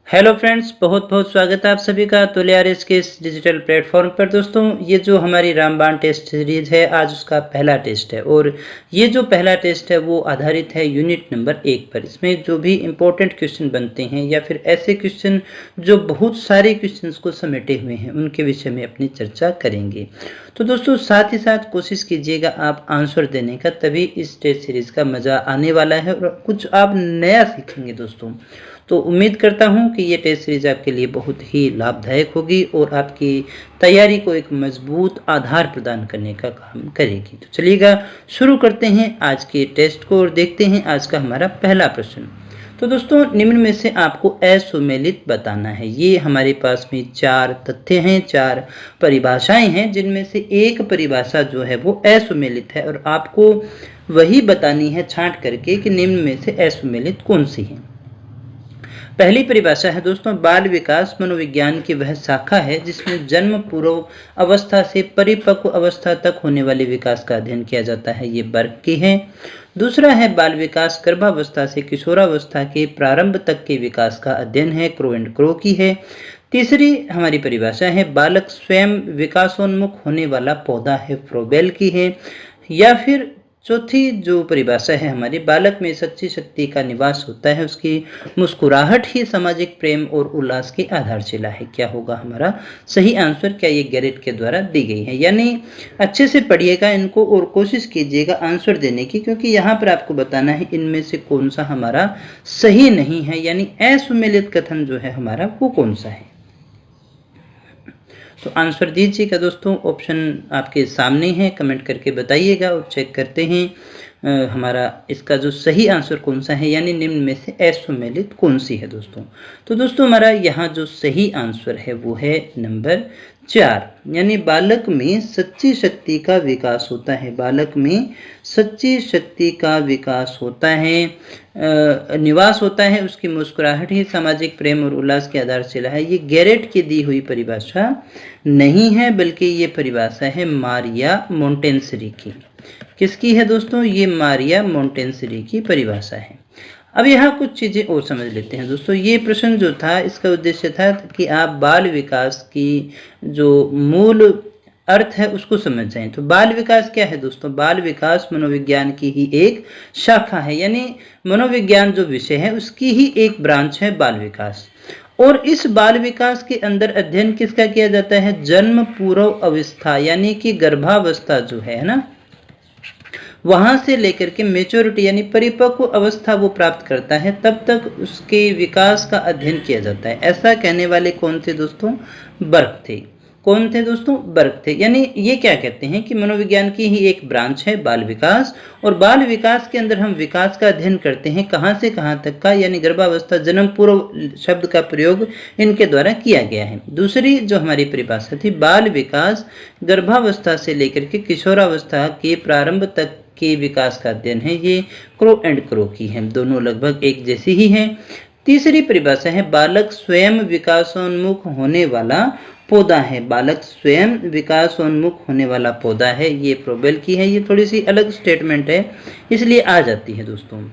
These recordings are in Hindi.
हेलो फ्रेंड्स, बहुत बहुत स्वागत है आप सभी का तुलियारिस के इस डिजिटल प्लेटफॉर्म पर। दोस्तों, ये जो हमारी रामबाण टेस्ट सीरीज है, आज उसका पहला टेस्ट है और ये जो पहला टेस्ट है वो आधारित है यूनिट नंबर 1 पर। इसमें जो भी इम्पोर्टेंट क्वेश्चन बनते हैं या फिर ऐसे क्वेश्चन जो बहुत सारे क्वेश्चंस को समेटे हुए हैं, उनके विषय में अपनी चर्चा करेंगे। तो दोस्तों, साथ ही साथ कोशिश कीजिएगा आप आंसर देने का, तभी इस टेस्ट सीरीज का मज़ा आने वाला है और कुछ आप नया सीखेंगे दोस्तों। तो उम्मीद करता हूं कि ये टेस्ट सीरीज आपके लिए बहुत ही लाभदायक होगी और आपकी तैयारी को एक मजबूत आधार प्रदान करने का काम करेगी। तो चलिएगा शुरू करते हैं आज के टेस्ट को और देखते हैं आज का हमारा पहला प्रश्न। तो दोस्तों, निम्न में से आपको असुमेलित बताना है। ये हमारे पास में 4 तथ्य हैं, 4 परिभाषाएं हैं, जिनमें से एक परिभाषा जो है वो असुमेलित है और आपको वही बतानी है छांट करके कि निम्न में से असुमेलित कौन सी है। पहली परिभाषा है दोस्तों, बाल विकास मनोविज्ञान की वह शाखा है जिसमें जन्म पूर्व अवस्था से परिपक्व अवस्था तक होने वाले विकास का अध्ययन किया जाता है। ये बर्क की है। दूसरा है बाल विकास गर्भावस्था से किशोरावस्था के प्रारंभ तक के विकास का अध्ययन है, क्रो एंड क्रो की है। तीसरी हमारी परिभाषा है बालक स्वयं विकासोन्मुख होने वाला पौधा है, फ्रोबेल की है। या फिर चौथी जो परिभाषा है हमारी, बालक में सच्ची शक्ति का निवास होता है, उसकी मुस्कुराहट ही सामाजिक प्रेम और उल्लास की आधारशिला है। क्या होगा हमारा सही आंसर? क्या ये गैरेट के द्वारा दी गई है? यानी अच्छे से पढ़िएगा इनको और कोशिश कीजिएगा आंसर देने की, क्योंकि यहाँ पर आपको बताना है इनमें से कौन सा हमारा सही नहीं है, यानी असुमेलित कथन जो है हमारा वो कौन सा है। तो आंसर दीजिएगा दोस्तों, ऑप्शन आपके सामने है, कमेंट करके बताइएगा और चेक करते हैं हमारा इसका जो सही आंसर कौन सा है, यानी निम्न में से असुमेलित कौन सी है दोस्तों। तो दोस्तों, हमारा यहाँ जो सही आंसर है वो है नंबर 4, यानी बालक में सच्ची शक्ति का विकास होता है। बालक में सच्ची शक्ति का विकास होता है, निवास होता है, उसकी मुस्कुराहट ही सामाजिक प्रेम और उल्लास की आधारशिला है। ये गैरेट की दी हुई परिभाषा नहीं है, बल्कि ये परिभाषा है मारिया मोंटेसरी की। किसकी है दोस्तों? ये मारिया मोंटेसरी की परिभाषा है। अब यहाँ कुछ चीजें और समझ लेते हैं दोस्तों। ये प्रश्न जो था इसका उद्देश्य था कि आप बाल विकास की जो मूल अर्थ है उसको समझ जाएं। तो बाल विकास क्या है दोस्तों? बाल विकास मनोविज्ञान की ही एक शाखा है, यानी मनोविज्ञान जो विषय है उसकी ही एक ब्रांच है बाल विकास। और इस बाल विकास के अंदर अध्ययन किसका किया जाता है? जन्म पूर्व अवस्था, यानी कि गर्भावस्था जो है ना, वहां से लेकर के मेच्योरिटी यानी परिपक्व अवस्था वो प्राप्त करता है, तब तक उसके विकास का अध्ययन किया जाता है। ऐसा कहने वाले कौन थे दोस्तों? बर्क थे। कौन थे दोस्तों? बर्क थे। यानी ये क्या कहते हैं कि मनोविज्ञान की ही एक ब्रांच है बाल विकास, और बाल विकास के अंदर हम विकास का अध्ययन करते हैं कहां से कहां तक का, यानी गर्भावस्था, जन्म पूर्व शब्द का प्रयोग इनके द्वारा किया गया है। दूसरी जो हमारी परिभाषा थी, बाल विकास गर्भावस्था से लेकर के किशोरावस्था के प्रारंभ तक के विकास का अध्ययन है, ये क्रो एंड क्रो की है, दोनों लगभग एक जैसी ही है। तीसरी परिभाषा है बालक स्वयं विकासोन्मुख होने वाला पौधा है। बालक स्वयं विकासोन्मुख होने वाला पौधा है, ये प्रोबेल की है। ये थोड़ी सी अलग स्टेटमेंट है, इसलिए आ जाती है दोस्तों।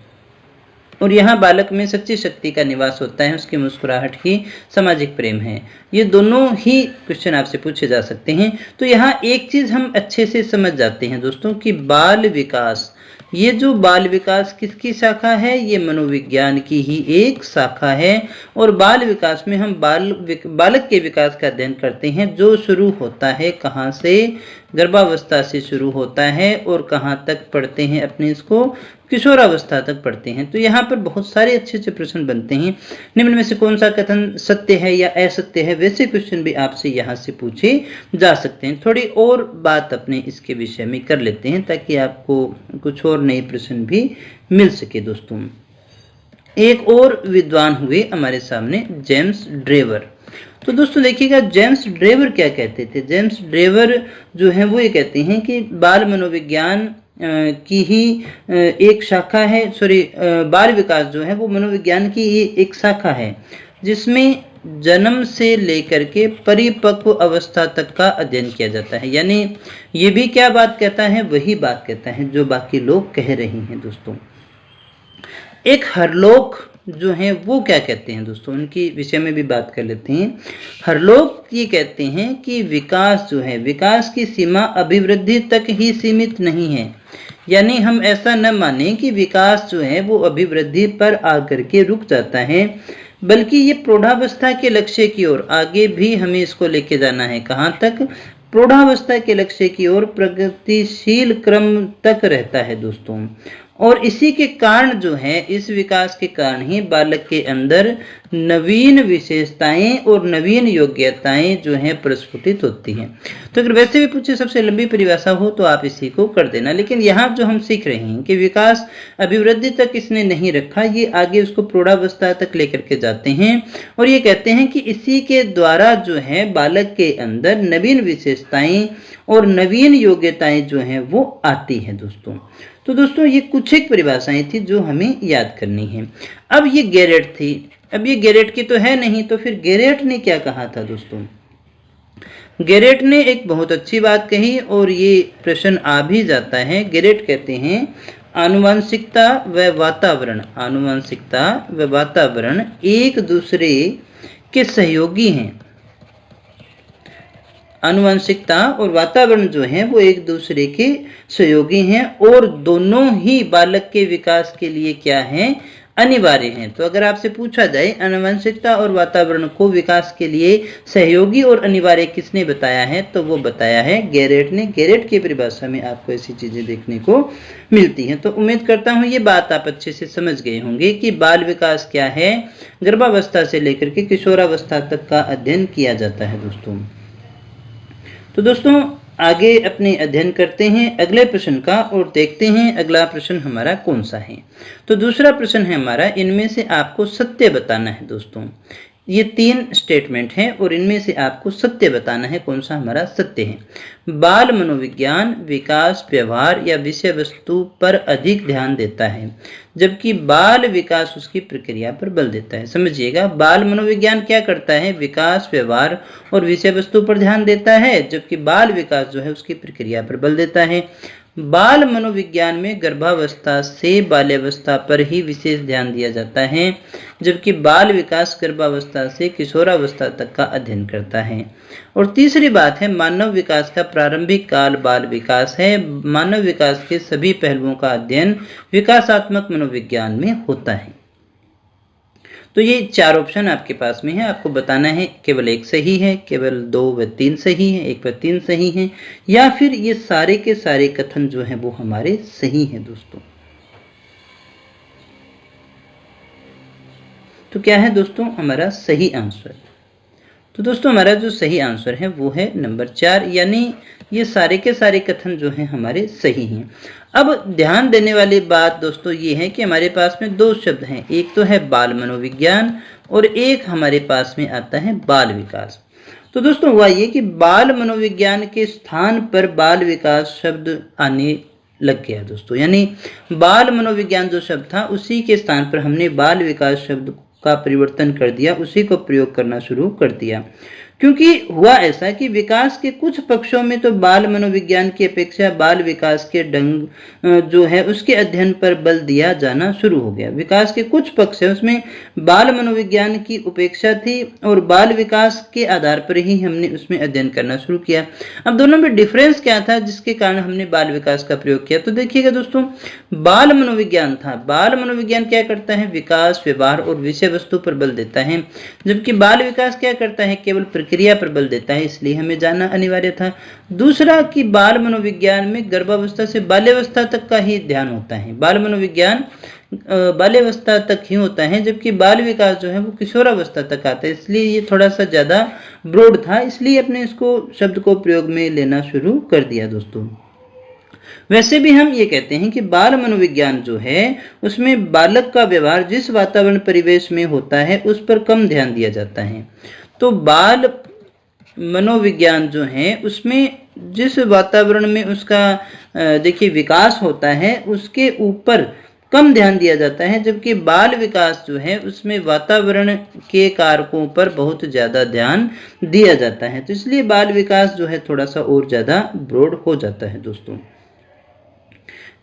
और यहाँ बालक में सच्ची शक्ति का निवास होता है, उसकी मुस्कुराहट ही सामाजिक प्रेम है। ये दोनों ही क्वेश्चन आपसे पूछे जा सकते हैं। तो यहाँ एक चीज हम अच्छे से समझ जाते हैं दोस्तों कि बाल विकास, ये जो बाल विकास किसकी शाखा है? ये मनोविज्ञान की ही एक शाखा है। और बाल विकास में हम बालक के विकास का अध्ययन करते हैं, जो शुरू होता है कहाँ से? गर्भावस्था से शुरू होता है और कहाँ तक पढ़ते हैं अपने इसको? किशोरावस्था तक पढ़ते हैं। तो यहाँ पर बहुत सारे अच्छे अच्छे प्रश्न बनते हैं। निम्न में से कौन सा कथन सत्य है या असत्य है, वैसे क्वेश्चन भी आपसे यहाँ से पूछे जा सकते हैं। थोड़ी और बात अपने इसके विषय में कर लेते हैं ताकि आपको कुछ और नए प्रश्न भी मिल सके दोस्तों। एक और विद्वान हुए हमारे सामने, जेम्स ड्रेवर। तो दोस्तों देखिएगा, जेम्स ड्रेवर क्या कहते थे? जेम्स ड्रेवर जो है वो ये कहते हैं कि बाल मनोविज्ञान की ही एक शाखा है, बाल विकास जो है वो मनोविज्ञान की ही एक शाखा है, जिसमें जन्म से लेकर के परिपक्व अवस्था तक का अध्ययन किया जाता है। यानी ये भी क्या बात कहता है? वही बात कहता है जो बाकी लोग कह रहे हैं दोस्तों। एक हरलोक जो हैं वो क्या कहते हैं दोस्तों, उनकी विषय में भी बात कर लेते हैं। हर लोग ये कहते हैं कि विकास जो है, विकास की सीमा अभिवृद्धि तक ही सीमित नहीं है। यानी हम ऐसा न माने कि विकास जो है वो अभिवृद्धि पर आकर के रुक जाता है, बल्कि ये प्रौढ़ावस्था के लक्ष्य की ओर आगे भी हमें इसको लेके जाना है। कहाँ तक? प्रौढ़ावस्था के लक्ष्य की ओर प्रगतिशील क्रम तक रहता है दोस्तों। और इसी के कारण जो है, इस विकास के कारण ही बालक के अंदर नवीन विशेषताएं और नवीन योग्यताएं जो हैं प्रस्फुटित होती हैं। तो अगर वैसे भी पूछे सबसे लंबी परिभाषा हो तो आप इसी को कर देना, लेकिन यहाँ जो हम सीख रहे हैं कि विकास अभिवृद्धि तक इसने नहीं रखा, ये आगे उसको प्रौढ़ावस्था तक लेकर के जाते हैं और ये कहते हैं कि इसी के द्वारा जो है बालक के अंदर नवीन विशेषताएं और नवीन योग्यताएं जो हैं वो आती हैं दोस्तों। तो दोस्तों ये कुछ एक परिभाषाएं थी जो हमें याद करनी है। अब ये गेरेट थी, अब ये गेरेट की तो है नहीं, तो फिर गेरेट ने क्या कहा था दोस्तों? गेरेट ने एक बहुत अच्छी बात कही और ये प्रश्न आ भी जाता है। गेरेट कहते हैं आनुवंशिकता व वातावरण, आनुवंशिकता व वातावरण एक दूसरे के सहयोगी हैं। आनुवंशिकता और वातावरण जो है वो एक दूसरे के सहयोगी हैं और दोनों ही बालक के विकास के लिए क्या हैं? अनिवार्य हैं। तो अगर आपसे पूछा जाए आनुवंशिकता और वातावरण को विकास के लिए सहयोगी और अनिवार्य किसने बताया है, तो वो बताया है गेरेट ने। गेरेट की परिभाषा में आपको ऐसी चीजें देखने को मिलती हैं। तो उम्मीद करता हूँ ये बात आप अच्छे से समझ गए होंगे कि बाल विकास क्या है। गर्भावस्था से लेकर के किशोरावस्था तक का अध्ययन किया जाता है दोस्तों। तो दोस्तों आगे अपने अध्ययन करते हैं अगले प्रश्न का और देखते हैं अगला प्रश्न हमारा कौन सा है। तो दूसरा प्रश्न है हमारा, इनमें से आपको सत्य बताना है दोस्तों। ये 3 स्टेटमेंट हैं और इनमें से आपको सत्य बताना है, कौन सा हमारा सत्य है। बाल मनोविज्ञान विकास, व्यवहार या विषय वस्तु पर अधिक ध्यान देता है, जबकि बाल विकास उसकी प्रक्रिया पर बल देता है। समझिएगा, बाल मनोविज्ञान क्या करता है? विकास, व्यवहार और विषय वस्तु पर ध्यान देता है, जबकि बाल विकास जो है उसकी प्रक्रिया पर बल देता है। बाल मनोविज्ञान में गर्भावस्था से बाल्यावस्था पर ही विशेष ध्यान दिया जाता है, जबकि बाल विकास गर्भावस्था से किशोरावस्था तक का अध्ययन करता है। और तीसरी बात है, मानव विकास का प्रारंभिक काल बाल विकास है। मानव विकास के सभी पहलुओं का अध्ययन विकासात्मक मनोविज्ञान में होता है। तो ये 4 ऑप्शन आपके पास में है, आपको बताना है केवल एक सही है, केवल 2 व 3 सही है, 1 व 3 सही है, या फिर ये सारे के सारे कथन जो है वो हमारे सही हैं दोस्तों। तो क्या है दोस्तों हमारा सही आंसर? तो दोस्तों हमारा जो सही आंसर है वो है नंबर 4, यानी ये सारे के सारे कथन जो हैं हमारे सही हैं। अब ध्यान देने वाली बात दोस्तों ये है कि हमारे पास में 2 शब्द हैं, एक तो है बाल मनोविज्ञान और एक हमारे पास में आता है बाल विकास। तो दोस्तों हुआ ये कि बाल मनोविज्ञान के स्थान पर बाल विकास शब्द आने लग गया दोस्तों, यानी बाल मनोविज्ञान जो शब्द था उसी के स्थान पर हमने बाल विकास शब्द का परिवर्तन कर दिया, उसी को प्रयोग करना शुरू कर दिया। क्योंकि हुआ ऐसा कि विकास के कुछ पक्षों में तो बाल मनोविज्ञान की अपेक्षा बाल विकास के ढंग जो है उसके अध्ययन पर बल दिया जाना शुरू हो गया। विकास के कुछ पक्ष है उसमें बाल मनोविज्ञान की उपेक्षा थी और बाल विकास के आधार पर ही हमने उसमें अध्ययन करना शुरू किया। अब दोनों में डिफरेंस क्या था जिसके कारण हमने बाल विकास का प्रयोग किया? तो देखिएगा दोस्तों, बाल मनोविज्ञान था, बाल मनोविज्ञान क्या करता है? विकास, व्यवहार और विषय वस्तु पर बल देता है, जबकि बाल विकास क्या करता है? केवल प्रक्रिया पर बल देता है, इसलिए हमें जानना अनिवार्य था। दूसरा कि बाल मनोविज्ञान में गर्भावस्था से बाल्यावस्था तक का ही ध्यान होता है, बाल मनोविज्ञान बाल्यावस्था तक ही होता है, जबकि बाल विकास जो है वो किशोरावस्था तक आता है, इसलिए ये थोड़ा सा ज्यादा ब्रॉड था, इसलिए अपने इसको शब्द को प्रयोग में लेना शुरू कर दिया दोस्तों। वैसे भी हम ये कहते हैं कि बाल मनोविज्ञान जो है उसमें बालक का व्यवहार जिस वातावरण परिवेश में होता है उस पर कम ध्यान दिया जाता है। तो बाल मनोविज्ञान जो है उसमें जिस वातावरण में उसका देखिए विकास होता है उसके ऊपर कम ध्यान दिया जाता है, जबकि बाल विकास जो है उसमें वातावरण के कारकों पर बहुत ज्यादा ध्यान दिया जाता है। तो इसलिए बाल विकास जो है थोड़ा सा और ज्यादा ब्रॉड हो जाता है दोस्तों।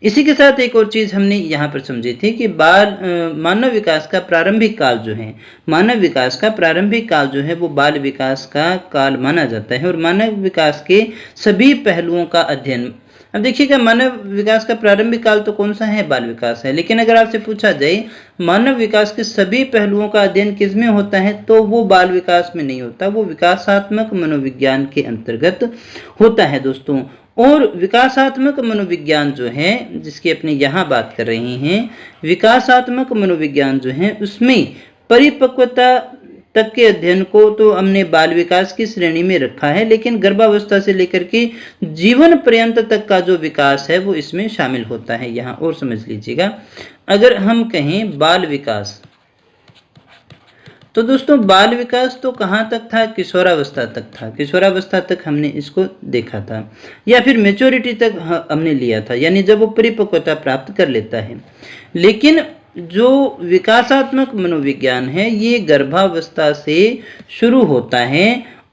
इसी के साथ एक और चीज हमने यहाँ पर समझी थी कि मानव विकास का प्रारंभिक काल जो है, मानव विकास का प्रारंभिक काल जो है वो बाल विकास का काल माना जाता है और मानव विकास के सभी पहलुओं का अध्ययन। अब देखिएगा, मानव विकास का प्रारंभिक काल तो कौन सा है? बाल विकास है। लेकिन अगर आपसे पूछा जाए मानव विकास के सभी पहलुओं का अध्ययन किसमें होता है, तो वो बाल विकास में नहीं होता, वो विकासात्मक मनोविज्ञान के अंतर्गत होता है दोस्तों। और विकासात्मक मनोविज्ञान जो है, जिसकी अपने यहाँ बात कर रहे हैं, विकासात्मक मनोविज्ञान जो है उसमें परिपक्वता तक के अध्ययन को तो हमने बाल विकास की श्रेणी में रखा है, लेकिन गर्भावस्था से लेकर के जीवन पर्यंत तक का जो विकास है वो इसमें शामिल होता है। यहाँ और समझ लीजिएगा, अगर हम कहें बाल विकास, तो दोस्तों बाल विकास तो कहाँ तक था? किशोरावस्था तक था। किशोरावस्था तक हमने इसको देखा था, या फिर मेच्योरिटी तक हमने लिया था, यानी जब वो परिपक्वता प्राप्त कर लेता है। लेकिन जो विकासात्मक मनोविज्ञान है ये गर्भावस्था से शुरू होता है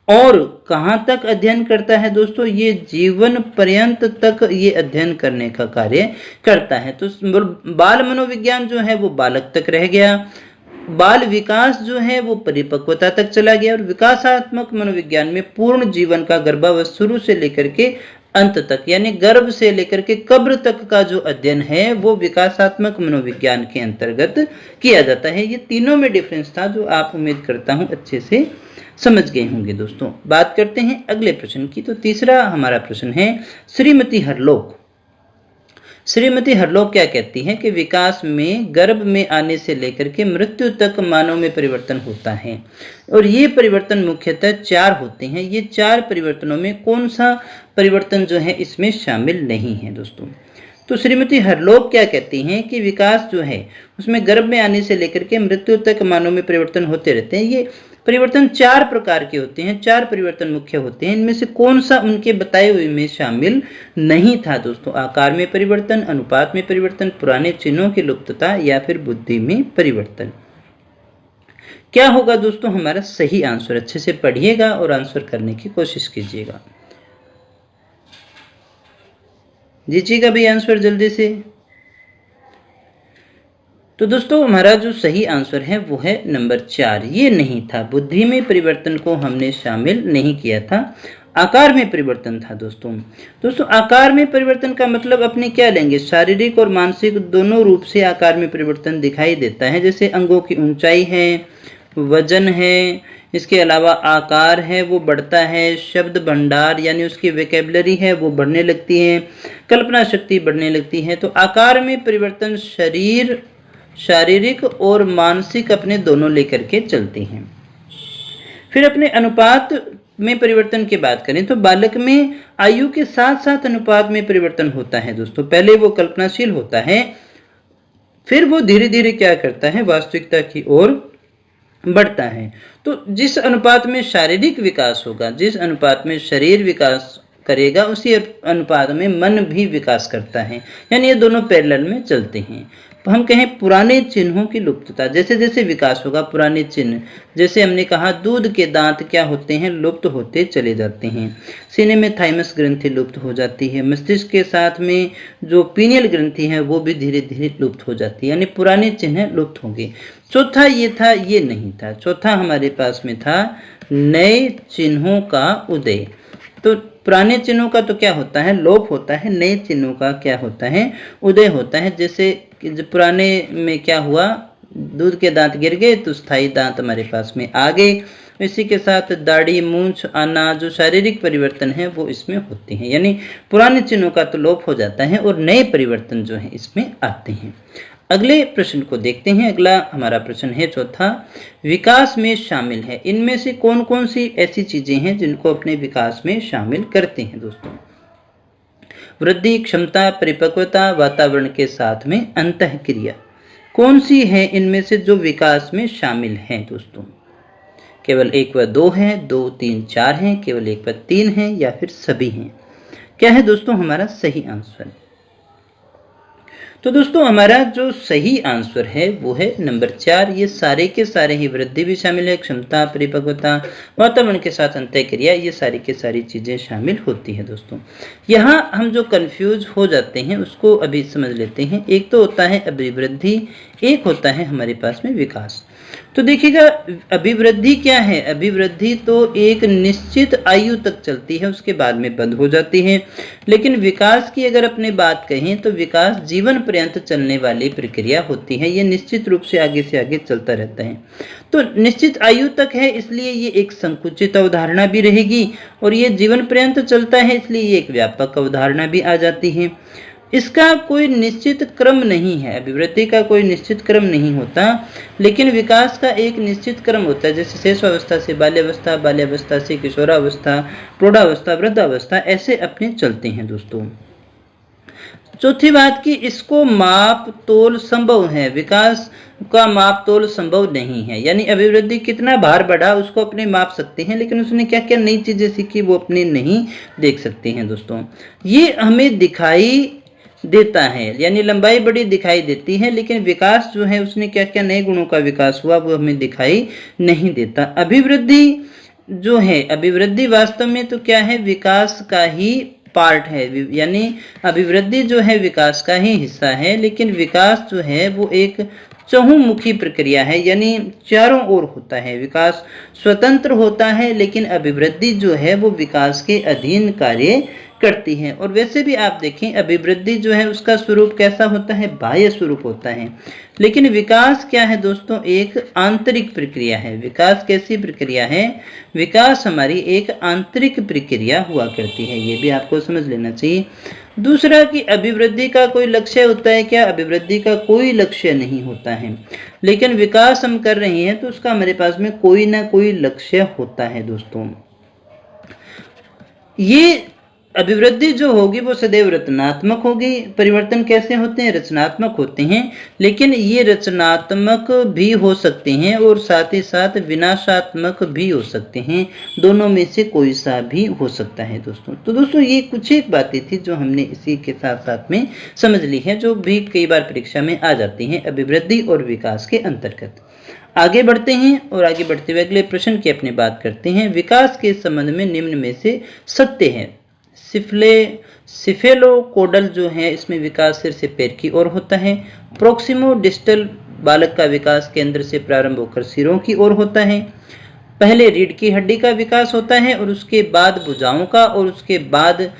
और कहाँ तक अध्ययन करता है दोस्तों? ये जीवन पर्यंत तक ये अध्ययन करने का कार्य करता है। तो बाल मनोविज्ञान जो है वो बालक तक रह गया, बाल विकास जो है वो परिपक्वता तक चला गया, और विकासात्मक मनोविज्ञान में पूर्ण जीवन का गर्भावस्था शुरू से लेकर के अंत तक, यानी गर्भ से लेकर के कब्र तक का जो अध्ययन है वो विकासात्मक मनोविज्ञान के अंतर्गत किया जाता है। ये तीनों में डिफरेंस था जो आप उम्मीद करता हूं अच्छे से समझ गए होंगे दोस्तों। बात करते हैं अगले प्रश्न की। तो तीसरा हमारा प्रश्न है श्रीमती हरलोक। श्रीमती हरलोक क्या कहती है कि विकास में गर्भ में आने से लेकर के मृत्यु तक मानव में परिवर्तन होता है, और ये परिवर्तन मुख्यतः 4 होते हैं। ये 4 परिवर्तनों में कौन सा परिवर्तन जो है इसमें शामिल नहीं है दोस्तों? तो श्रीमती हरलोक क्या कहती हैं कि विकास जो है उसमें गर्भ में आने से लेकर के मृत्यु तक मानव में परिवर्तन होते रहते हैं। ये परिवर्तन 4 प्रकार के होते हैं, 4 परिवर्तन मुख्य होते हैं। इनमें से कौन सा उनके बताए हुए में शामिल नहीं था दोस्तों? आकार में परिवर्तन, अनुपात में परिवर्तन, पुराने चिन्हों की लुप्तता, या फिर बुद्धि में परिवर्तन। क्या होगा दोस्तों हमारा सही आंसर? अच्छे से पढ़िएगा और आंसर करने की कोशिश कीजिएगा। दीजिएगा भाई आंसर जल्दी से। तो दोस्तों हमारा जो सही आंसर है वो है नंबर 4, ये नहीं था। बुद्धि में परिवर्तन को हमने शामिल नहीं किया था, आकार में परिवर्तन था दोस्तों आकार में परिवर्तन का मतलब अपने क्या लेंगे? शारीरिक और मानसिक दोनों रूप से आकार में परिवर्तन दिखाई देता है। जैसे अंगों की ऊंचाई है, वजन है, इसके अलावा आकार है वो बढ़ता है, शब्द भंडार यानी उसकी वोकैबुलरी है वो बढ़ने लगती है, कल्पना शक्ति बढ़ने लगती है। तो आकार में परिवर्तन शारीरिक और मानसिक अपने दोनों लेकर के चलते हैं। फिर अपने अनुपात में परिवर्तन की बात करें तो बालक में आयु के साथ साथ अनुपात में परिवर्तन होता है दोस्तों। पहले वो कल्पनाशील होता है, फिर वो धीरे धीरे क्या करता है? वास्तविकता की ओर बढ़ता है। तो जिस अनुपात में शारीरिक विकास होगा, जिस अनुपात में शरीर विकास करेगा, उसी अनुपात में मन भी विकास करता है, यानी ये दोनों पैरेलल में चलते हैं। हम कहें पुराने चिन्हों की लुप्तता, जैसे जैसे विकास होगा पुराने चिन्ह, जैसे हमने कहा दूध के दांत क्या होते हैं? लुप्त होते चले जाते हैं। सीने में थाइमस ग्रंथि लुप्त हो जाती है, मस्तिष्क के साथ में जो पीनियल ग्रंथि है वो भी धीरे धीरे लुप्त हो जाती है, यानी पुराने चिन्ह लुप्त होंगे। चौथा ये था, ये नहीं था। चौथा हमारे पास में था नए चिन्हों का उदय। तो पुराने चिन्हों का तो क्या होता है? लोप होता है। नए चिन्हों का क्या होता है? उदय होता है। जैसे पुराने में क्या हुआ? दूध के दांत गिर गए तो स्थायी दांत हमारे पास में आ गए। इसी के साथ दाढ़ी, मूंछ आना, जो शारीरिक परिवर्तन है वो इसमें होते हैं, यानी पुराने चिन्हों का तो लोप हो जाता है और नए परिवर्तन जो है इसमें आते हैं। अगले प्रश्न को देखते हैं। अगला हमारा प्रश्न है चौथा, विकास में शामिल है। इनमें से कौन कौन सी ऐसी चीजें हैं जिनको अपने विकास में शामिल करते हैं दोस्तों? वृद्धि, क्षमता, परिपक्वता, वातावरण के साथ में अंतःक्रिया, कौन सी है इनमें से जो विकास में शामिल है दोस्तों? केवल 1 व 2 है, 2, 3, 4 है, केवल 1 व 3 है, या फिर सभी हैं? क्या है दोस्तों हमारा सही आंसर? तो दोस्तों हमारा जो सही आंसर है वो है नंबर 4। ये सारे के सारे ही वृद्धि भी शामिल है, क्षमता, परिपक्वता, वातावरण के साथ अंतःक्रिया, ये सारी की सारी चीजें शामिल होती है दोस्तों। यहाँ हम जो कंफ्यूज हो जाते हैं उसको अभी समझ लेते हैं। एक तो होता है अभिवृद्धि, एक होता है हमारे पास में विकास। तो देखिएगा अभिवृद्धि क्या है? अभिवृद्धि तो एक निश्चित आयु तक चलती है, उसके बाद में बंद हो जाती है। लेकिन विकास की अगर अपने बात कहें तो विकास जीवन पर्यंत चलने वाली प्रक्रिया होती है। ये निश्चित रूप से आगे चलता रहता है। तो निश्चित आयु तक है, इसलिए ये एक संकुचित अवधारणा भी रहेगी, और ये जीवन पर्यंत चलता है, इसलिए ये एक व्यापक अवधारणा भी आ जाती है। इसका कोई निश्चित क्रम नहीं है, अभिवृद्धि का कोई निश्चित क्रम नहीं होता, लेकिन विकास का एक निश्चित क्रम होता है। जैसे शैशवावस्था से बाल्यावस्था, बाल्यावस्था से किशोरावस्था, प्रौढ़ावस्था, वृद्धावस्था, ऐसे अपने चलते हैं दोस्तों। चौथी बात कि इसको माप तोल संभव है, विकास का माप तोल संभव नहीं है। यानी अभिवृद्धि कितना भार बढ़ा उसको अपने माप सकते हैं, लेकिन उसने क्या क्या नई चीजें सीखी वो अपने नहीं देख सकते हैं दोस्तों। ये हमें दिखाई देता है, यानी लंबाई बड़ी दिखाई देती है, लेकिन विकास जो है उसने क्या क्या नए गुणों का विकास हुआ वो हमें दिखाई नहीं देता। अभिवृद्धि जो है, अभिवृद्धि वास्तव में तो क्या है, विकास का ही पार्ट है। यानी अभिवृद्धि जो है विकास का ही हिस्सा है, लेकिन विकास जो है वो एक चहुमुखी प्रक्रिया है, यानी चारों ओर होता है। विकास स्वतंत्र होता है, लेकिन अभिवृद्धि जो है वो विकास के अधीन कार्य करती है। और वैसे भी आप देखें अभिवृद्धि जो है उसका स्वरूप कैसा होता है, बाह्य स्वरूप होता है। लेकिन विकास क्या है दोस्तों, एक आंतरिक प्रक्रिया है। विकास कैसी प्रक्रिया है? विकास हमारी एक आंतरिक प्रक्रिया हुआ करती है, ये भी आपको समझ लेना चाहिए। दूसरा कि अभिवृद्धि का कोई लक्ष्य होता है क्या? अभिवृद्धि का कोई लक्ष्य नहीं होता है, लेकिन विकास हम कर रहे हैं तो उसका हमारे पास में कोई ना कोई लक्ष्य होता है दोस्तों। ये अभिवृद्धि जो होगी वो सदैव रचनात्मक होगी। परिवर्तन कैसे होते हैं? रचनात्मक होते हैं, लेकिन ये रचनात्मक भी हो सकते हैं और साथ ही साथ विनाशात्मक भी हो सकते हैं। दोनों में से कोई सा भी हो सकता है दोस्तों। तो दोस्तों ये कुछ एक बातें थी जो हमने इसी के साथ साथ में समझ ली है, जो भी कई बार परीक्षा में आ जाती हैं अभिवृद्धि और विकास के अंतर्गत। आगे बढ़ते हैं और आगे बढ़ते हुए अगले प्रश्न की अपनी बात करते हैं। विकास के संबंध में निम्न में से सत्य है। सिफेलोकोडल जो है इसमें विकास सिर से पैर की ओर होता है। प्रोक्सिमो डिस्टल बालक का विकास केंद्र से प्रारंभ होकर सिरों की ओर होता है। पहले रीढ़ की हड्डी का विकास होता है और उसके बाद भुजाओं का, और उसके बाद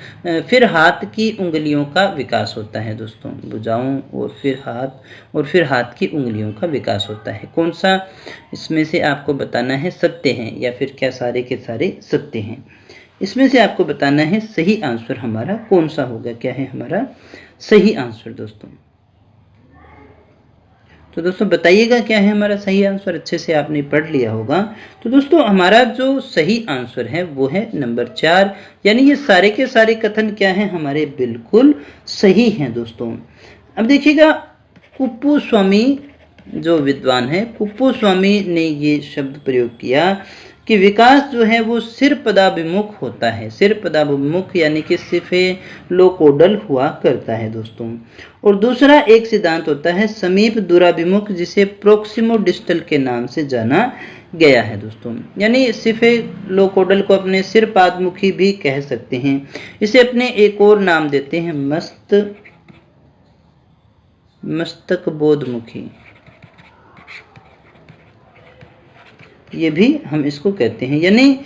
फिर हाथ की उंगलियों का विकास होता है दोस्तों। भुजाओं और फिर हाथ की उंगलियों का विकास होता है। कौन सा इसमें से आपको बताना है सत्य है या फिर क्या सारे के सारे सत्य हैं? इसमें से आपको बताना है सही आंसर हमारा कौन सा होगा, क्या है हमारा सही आंसर दोस्तों। तो दोस्तों बताइएगा क्या है हमारा सही आंसर, अच्छे से आपने पढ़ लिया होगा। तो दोस्तों हमारा जो सही आंसर है वो है नंबर 4, यानी ये सारे के सारे कथन क्या है हमारे बिल्कुल सही हैं दोस्तों। अब देखिएगा कुप्पुस्वामी जो विद्वान है, कुप्पुस्वामी ने ये शब्द प्रयोग किया कि विकास जो है वो सिर पदाभिमुख होता है। सिर पदाभिमुख यानी कि सिफेलोकोडल हुआ करता है दोस्तों। और दूसरा एक सिद्धांत होता है समीप दूराभिमुख, जिसे प्रोक्सिमो डिस्टल के नाम से जाना गया है दोस्तों। यानी सिफेलोकोडल को अपने सिर पादमुखी भी कह सकते हैं। इसे अपने एक और नाम देते हैं मस्तक बोधमुखी, ये भी हम इसको कहते हैं। यानी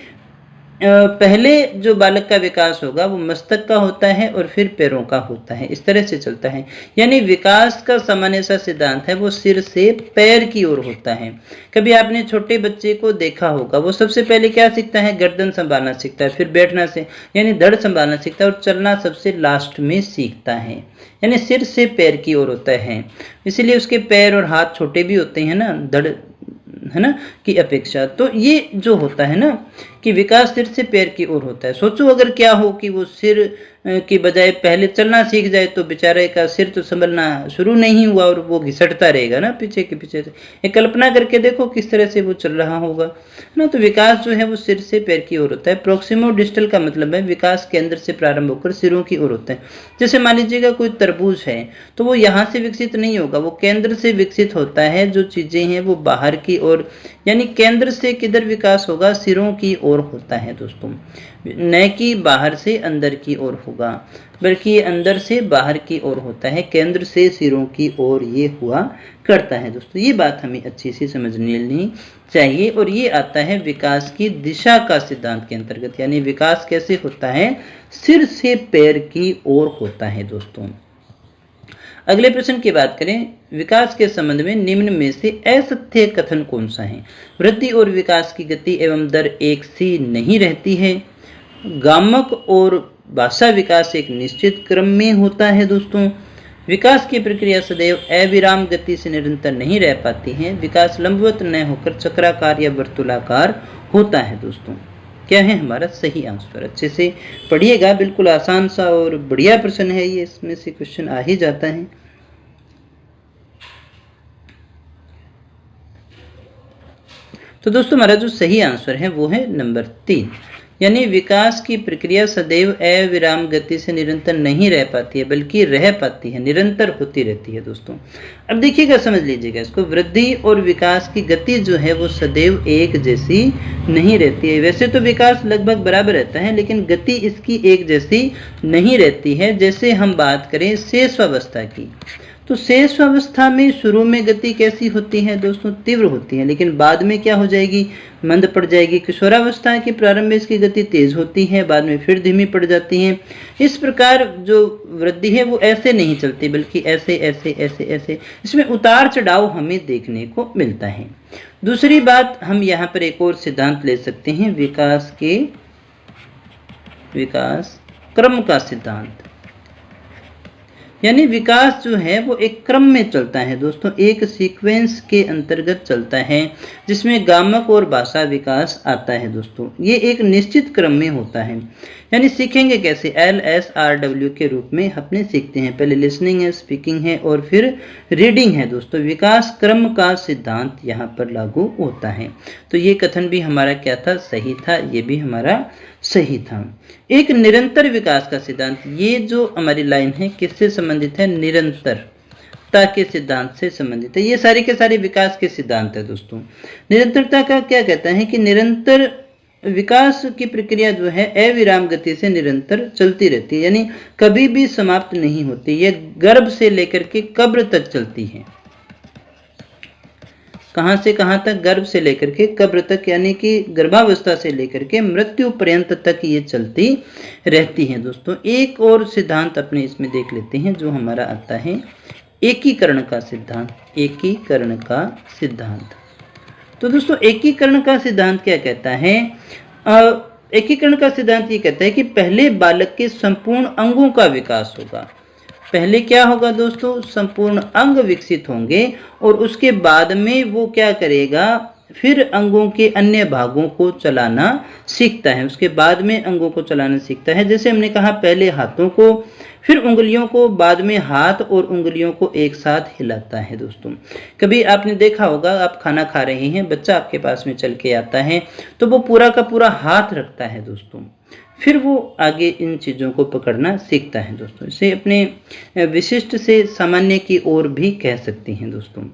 पहले जो बालक का विकास होगा वो मस्तक का होता है और फिर पैरों का होता है, इस तरह से चलता है। यानी विकास का सामान्य सा सिद्धांत है वो सिर से पैर की ओर होता है। कभी आपने छोटे बच्चे को देखा होगा, वो सबसे पहले क्या सीखता है? गर्दन संभालना सीखता है, फिर बैठना से यानी धड़ संभालना सीखता है, और चलना सबसे लास्ट में सीखता है। यानी सिर से पैर की ओर होता है, इसीलिए उसके पैर और हाथ छोटे भी होते हैं ना, धड़ है ना की अपेक्षा। तो ये जो होता है ना, कि विकास सिर से पैर की ओर होता है। सोचो अगर क्या हो कि वो सिर की बजाय पहले चलना सीख जाए तो बेचारे का सिर तो संभलना शुरू नहीं हुआ और वो घिसटता रहेगा ना पीछे के पीछे से। एक कल्पना करके देखो किस तरह से वो चल रहा होगा ना। तो विकास जो है वो सिर से पैर की ओर होता है। प्रोक्सिमो डिस्टल का मतलब है विकास केंद्र से प्रारंभ होकर सिरों की ओर होता है। जैसे मान लीजिएगा कोई तरबूज है तो वो यहाँ से विकसित नहीं होगा, वो केंद्र से विकसित होता है। जो चीजें हैं वो बाहर की ओर, यानी केंद्र से किधर विकास होगा, सिरों की ओर होता है दोस्तों, न कि बाहर से अंदर की ओर होगा, बल्कि अंदर से बाहर की ओर होता है, केंद्र से सिरों की ओर ये हुआ करता है दोस्तों। ये बात हमें अच्छी सी समझ लेनी चाहिए। और ये आता है विकास की दिशा का सिद्धांत के अंतर्गत, यानी विकास कैसे होता है, सिर से पैर की ओर होता है दोस्तों। अगले प्रश्न की बात करें, विकास के संबंध में निम्न में से असत्य कथन कौन सा है। वृद्धि और विकास की गति एवं दर एक सी नहीं रहती है। गामक और भाषा विकास एक निश्चित क्रम में होता है दोस्तों। विकास की प्रक्रिया सदैव अविराम गति से निरंतर नहीं रह पाती है। विकास लंबवत न होकर चक्राकार या वर्तुलाकार होता है दोस्तों। क्या है हमारा सही आंसर, अच्छे से पढ़िएगा, बिल्कुल आसान सा और बढ़िया प्रश्न है ये, इसमें से क्वेश्चन आ ही जाता है। तो दोस्तों हमारा जो सही आंसर है वो है नंबर 3, यानी विकास की प्रक्रिया सदैव अविराम गति से निरंतर नहीं रह पाती है, बल्कि रह पाती है, निरंतर होती रहती है दोस्तों। अब देखिएगा, समझ लीजिएगा इसको, वृद्धि और विकास की गति जो है वो सदैव एक जैसी नहीं रहती है। वैसे तो विकास लगभग बराबर रहता है, लेकिन गति इसकी एक जैसी नहीं रहती है। जैसे हम बात करें शेषावस्था की, तो शेषावस्था में शुरू में गति कैसी होती है दोस्तों, तीव्र होती है, लेकिन बाद में क्या हो जाएगी, मंद पड़ जाएगी। किशोरावस्था के प्रारंभ में इसकी गति तेज होती है, बाद में फिर धीमी पड़ जाती है। इस प्रकार जो वृद्धि है वो ऐसे नहीं चलती, बल्कि ऐसे ऐसे ऐसे ऐसे, इसमें उतार चढ़ाव हमें देखने को मिलता है। दूसरी बात, हम यहाँ पर एक और सिद्धांत ले सकते हैं, विकास क्रम का सिद्धांत, यानी विकास जो है वो एक क्रम में चलता है दोस्तों, एक सीक्वेंस के अंतर्गत चलता है, जिसमें गामक और भाषा विकास आता है दोस्तों। ये एक निश्चित क्रम में होता है। यानी सीखेंगे कैसे, LSRW के रूप में अपने सीखते हैं। पहले लिसनिंग है, स्पीकिंग है और फिर रीडिंग है दोस्तों। विकास क्रम का सिद्धांत यहाँ पर लागू होता है। तो ये कथन भी हमारा क्या था, सही था, ये भी हमारा सही था। एक निरंतर विकास का सिद्धांत, ये जो हमारी लाइन है किससे संबंधित है, निरंतरता के सिद्धांत से संबंधित है। ये सारे के सारे विकास के सिद्धांत है दोस्तों। निरंतरता का क्या कहता है कि निरंतर विकास की प्रक्रिया जो है अविराम गति से निरंतर चलती रहती है, यानी कभी भी समाप्त नहीं होती। यह गर्भ से लेकर के कब्र तक चलती है। कहां से कहां तक, गर्भ से लेकर के कब्र तक, यानी कि गर्भावस्था से लेकर के मृत्यु पर्यंत तक ये चलती रहती है दोस्तों। एक और सिद्धांत अपने इसमें देख लेते हैं जो हमारा आता है एकीकरण का सिद्धांत। एकीकरण का सिद्धांत, तो दोस्तों एकीकरण का सिद्धांत क्या कहता है, एकीकरण का सिद्धांत ये कहता है कि पहले बालक के संपूर्ण अंगों का विकास होगा। पहले क्या होगा दोस्तों, संपूर्ण अंग विकसित होंगे और उसके बाद में वो क्या करेगा, फिर अंगों के अन्य भागों को चलाना सीखता है। उसके बाद में अंगों को चलाना सीखता है। जैसे हमने कहा, पहले हाथों को, फिर उंगलियों को, बाद में हाथ और उंगलियों को एक साथ हिलाता है दोस्तों। कभी आपने देखा होगा, आप खाना खा रहे हैं, बच्चा आपके पास में चल के आता है तो वो पूरा का पूरा हाथ रखता है दोस्तों, फिर वो आगे इन चीज़ों को पकड़ना सीखता है दोस्तों। इसे अपने विशिष्ट से सामान्य की ओर भी कह सकते हैं दोस्तों,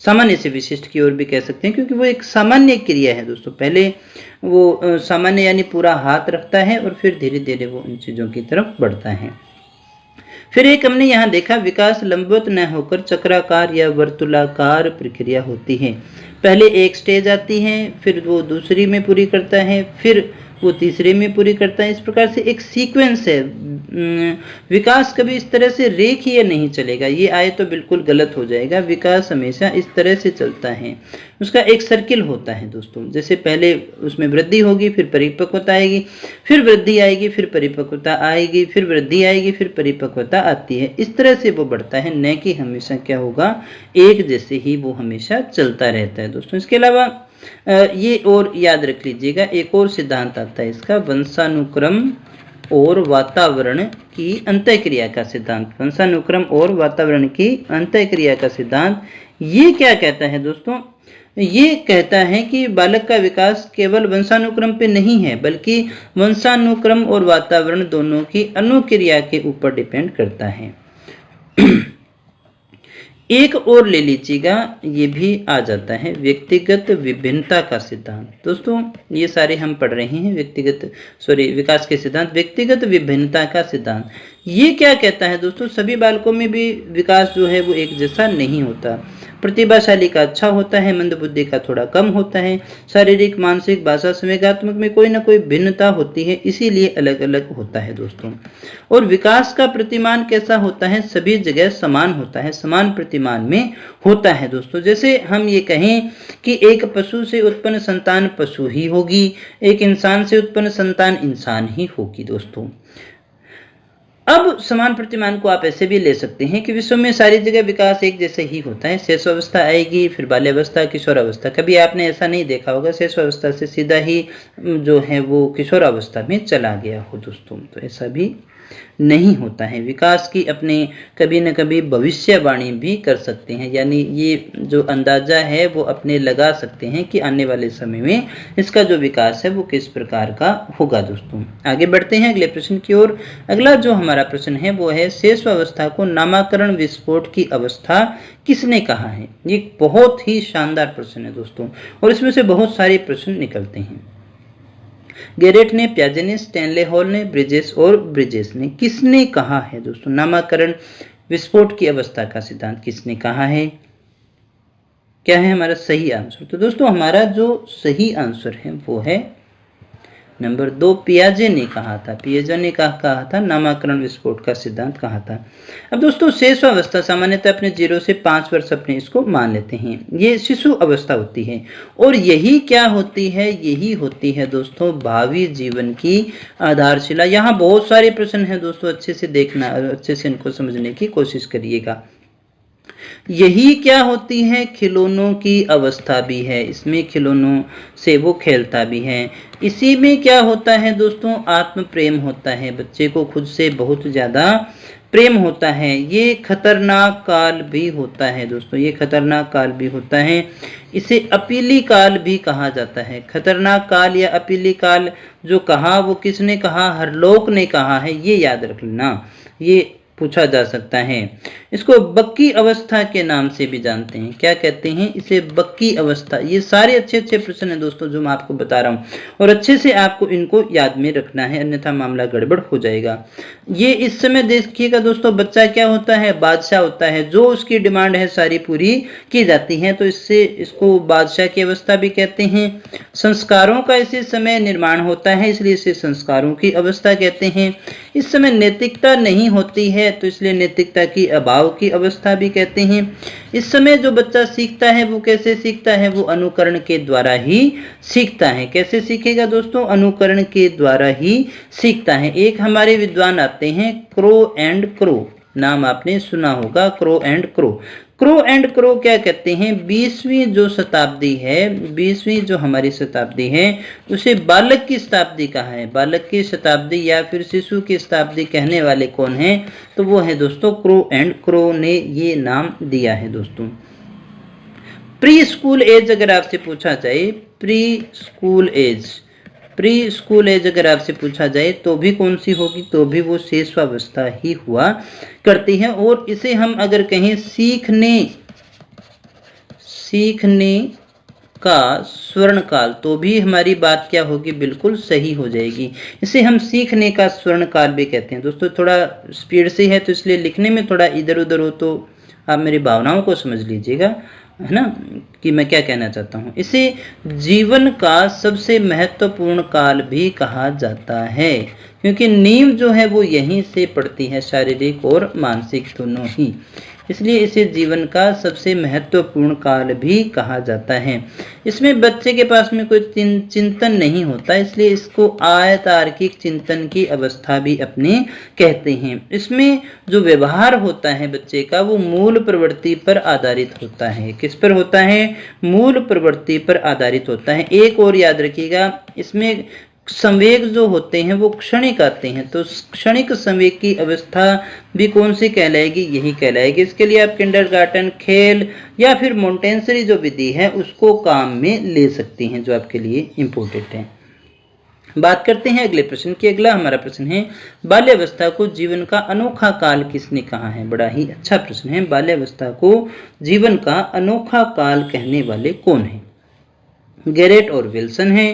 सामान्य से विशिष्ट की ओर भी कह सकते हैं, क्योंकि वो एक सामान्य क्रिया है दोस्तों। पहले वो सामान्य यानी पूरा हाथ रखता है और फिर धीरे धीरे वो इन चीज़ों की तरफ बढ़ता है। फिर एक हमने यहाँ देखा, विकास लंबवत न होकर चक्राकार या वर्तुलाकार प्रक्रिया होती है। पहले एक स्टेज आती है, फिर वो दूसरी में पूरी करता है, फिर वो तीसरे में पूरी करता है। इस प्रकार से एक सीक्वेंस है। विकास कभी इस तरह से रेखीय नहीं चलेगा, ये आए तो बिल्कुल गलत हो जाएगा। विकास हमेशा इस तरह से चलता है, उसका एक सर्किल होता है दोस्तों। जैसे पहले उसमें वृद्धि होगी, फिर परिपक्वता आएगी, फिर वृद्धि आएगी, फिर परिपक्वता आएगी, फिर वृद्धि आएगी, फिर परिपक्वता आती है। इस तरह से वो बढ़ता है, न कि हमेशा क्या होगा, एक जैसे ही वो हमेशा चलता रहता है दोस्तों। इसके अलावा ये और याद रख लीजिएगा, एक और सिद्धांत आता है इसका, वंशानुक्रम और वातावरण की अंतःक्रिया का सिद्धांत। वंशानुक्रम और वातावरण की अंतःक्रिया का सिद्धांत ये क्या कहता है दोस्तों? ये कहता है कि बालक का विकास केवल वंशानुक्रम पे नहीं है, बल्कि वंशानुक्रम और वातावरण दोनों की अनुक्रिया के ऊपर डिपेंड करता है। एक और ले लीजिएगा, ये भी आ जाता है व्यक्तिगत विभिन्नता का सिद्धांत। दोस्तों ये सारे हम पढ़ रहे हैं विकास के सिद्धांत। व्यक्तिगत विभिन्नता का सिद्धांत ये क्या कहता है दोस्तों? सभी बालकों में भी विकास जो है वो एक जैसा नहीं होता। प्रतिभाशाली का अच्छा होता है, मंदबुद्धि का थोड़ा कम होता है। शारीरिक, मानसिक, भाषा, संवेगात्मक में कोई ना कोई भिन्नता होती है, इसीलिए अलग अलग होता है दोस्तों। और विकास का प्रतिमान कैसा होता है? सभी जगह समान होता है, समान प्रतिमान में होता है दोस्तों। जैसे हम ये कहें कि एक पशु से उत्पन्न संतान पशु ही होगी, एक इंसान से उत्पन्न संतान इंसान ही होगी दोस्तों। अब समान प्रतिमान को आप ऐसे भी ले सकते हैं कि विश्व में सारी जगह विकास एक जैसे ही होता है। शैशवावस्था आएगी, फिर बाल्यावस्था, किशोरावस्था। कभी आपने ऐसा नहीं देखा होगा शैशवावस्था से सीधा ही जो है वो किशोरावस्था में चला गया हो दोस्तों, तो ऐसा भी नहीं होता है। विकास की अपने कभी न कभी भविष्यवाणी भी कर सकते हैं, यानी ये जो अंदाजा है वो अपने लगा सकते हैं कि आने वाले समय में इसका जो विकास है वो किस प्रकार का होगा दोस्तों। आगे बढ़ते हैं अगले प्रश्न की ओर। अगला जो हमारा प्रश्न है वो है शैशवावस्था को नामकरण विस्फोट की अवस्था किसने कहा है? ये बहुत ही शानदार प्रश्न है दोस्तों, और इसमें से बहुत सारे प्रश्न निकलते हैं। गैरेट ने, प्याजे ने, स्टैनले हॉल ने, ब्रिजेस और ब्रिजेस ने, किसने कहा है दोस्तों नामकरण विस्फोट की अवस्था का सिद्धांत किसने कहा है? क्या है हमारा सही आंसर? तो दोस्तों हमारा जो सही आंसर है वो है नंबर 2, पियाजे ने कहा था। पियाजे ने कहा था नामकरण विस्फोट का सिद्धांत कहा था। अब दोस्तों शैशवावस्था सामान्यतः अपने 0 से 5 वर्ष अपने इसको मान लेते हैं, ये शिशु अवस्था होती है। और यही क्या होती है? यही होती है दोस्तों भावी जीवन की आधारशिला। यहाँ बहुत सारे प्रश्न हैं दोस्तों, अच्छे से देखना, अच्छे से इनको समझने की कोशिश करिएगा। यही क्या होती है? खिलौनों की अवस्था भी है, इसमें खिलौनों से वो खेलता भी है। इसी में क्या होता है दोस्तों? आत्म प्रेम होता है, बच्चे को खुद से बहुत ज्यादा प्रेम होता है। ये खतरनाक काल भी होता है दोस्तों, ये खतरनाक काल भी होता है। इसे अपीली काल भी कहा जाता है। खतरनाक काल या अपीली काल जो कहा वो किसने कहा? हरलोक ने कहा है, ये याद रख लेना, ये पूछा जा सकता है। इसको बक्की अवस्था के नाम से भी जानते हैं। क्या कहते हैं इसे? बक्की अवस्था। ये सारे अच्छे अच्छे प्रश्न हैं दोस्तों जो मैं आपको बता रहा हूँ, और अच्छे से आपको इनको याद में रखना है, अन्यथा मामला गड़बड़ हो जाएगा। ये इस समय देखिएगा दोस्तों, बच्चा क्या होता है? बादशाह होता है, जो उसकी डिमांड है सारी पूरी की जाती है, तो इससे इसको बादशाह की अवस्था भी कहते हैं। संस्कारों का इसी समय निर्माण होता है, इसलिए इसे संस्कारों की अवस्था कहते हैं। इस समय नैतिकता नहीं होती है, तो इसलिए नैतिकता की अभाव की अवस्था भी कहते हैं। इस समय जो बच्चा सीखता है वो कैसे सीखता है? वो अनुकरण के द्वारा ही सीखता है। कैसे सीखेगा दोस्तों? अनुकरण के द्वारा ही सीखता है। एक हमारे विद्वान आते हैं क्रो एंड क्रो, नाम आपने सुना होगा, crow and crow. Crow and crow क्या कहते हैं? 20वीं जो शताब्दी है, 20वीं जो हमारी शताब्दी है, उसे बालक की शताब्दी कहा है। बालक की शताब्दी या फिर शिशु की शताब्दी कहने वाले कौन है? तो वो है दोस्तों क्रो एंड क्रो ने ये नाम दिया है दोस्तों। प्री स्कूल एज अगर आपसे पूछा जाए, प्री स्कूल एज अगर आपसे पूछा जाए तो भी कौन सी होगी? तो भी वो शैशवावस्था ही हुआ करती है। और इसे हम अगर कहें सीखने का स्वर्ण काल, तो भी हमारी बात क्या होगी? बिल्कुल सही हो जाएगी। इसे हम सीखने का स्वर्ण काल भी कहते हैं दोस्तों। थोड़ा स्पीड से है तो इसलिए लिखने में थोड़ा इधर उधर हो, तो आप मेरी भावनाओं को समझ लीजिएगा, है ना, कि मैं क्या कहना चाहता हूँ। इसे जीवन का सबसे महत्वपूर्ण काल भी कहा जाता है, क्योंकि नींव जो है वो यहीं से पड़ती है, शारीरिक और मानसिक दोनों ही। इसलिए इसे जीवन का सबसे महत्वपूर्ण काल भी कहा जाता है। इसमें बच्चे के पास में कोई चिंतन नहीं होता, इसलिए इसको अतार्किक चिंतन की अवस्था भी अपने कहते हैं। इसमें जो व्यवहार होता है बच्चे का वो मूल प्रवृत्ति पर आधारित होता है। किस पर होता है? मूल प्रवृत्ति पर आधारित होता है। एक और याद रखिएगा, इसमें संवेग जो होते हैं वो क्षणिक आते हैं, तो क्षणिक संवेग की अवस्था भी कौन सी कहलाएगी, यही कहलाएगी। इसके लिए आप किंडरगार्टन, खेल या फिर मोंटेसरी जो विधि है उसको काम में ले सकती हैं, जो आपके लिए इम्पोर्टेंट है। बात करते हैं अगले प्रश्न की। अगला हमारा प्रश्न है, बाल्यावस्था को जीवन का अनोखा काल किसने कहा है। बड़ा ही अच्छा प्रश्न है। बाल्यावस्था को जीवन का अनोखा काल कहने वाले कौन है। गैरेट और विल्सन है,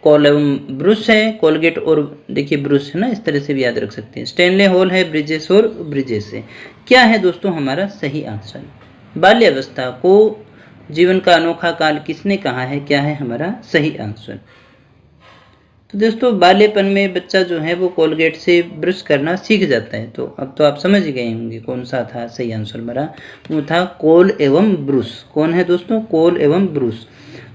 कॉल एवं ब्रूस है, कोलगेट और देखिए ब्रूस है ना, इस तरह से भी याद रख सकते हैं। स्टैनले हॉल है, ब्रिजेस और ब्रिजेस है। क्या है दोस्तों हमारा सही आंसर। बाल्यावस्था को जीवन का अनोखा काल किसने कहा है, क्या है हमारा सही आंसर। तो दोस्तों बाल्यपन में बच्चा जो है वो कोलगेट से ब्रश करना सीख जाता है। तो अब तो आप समझ गए होंगे कौन सा था सही आंसर हमारा, वो था कोल एवं ब्रूस। कौन है दोस्तों, कोल एवं ब्रूस।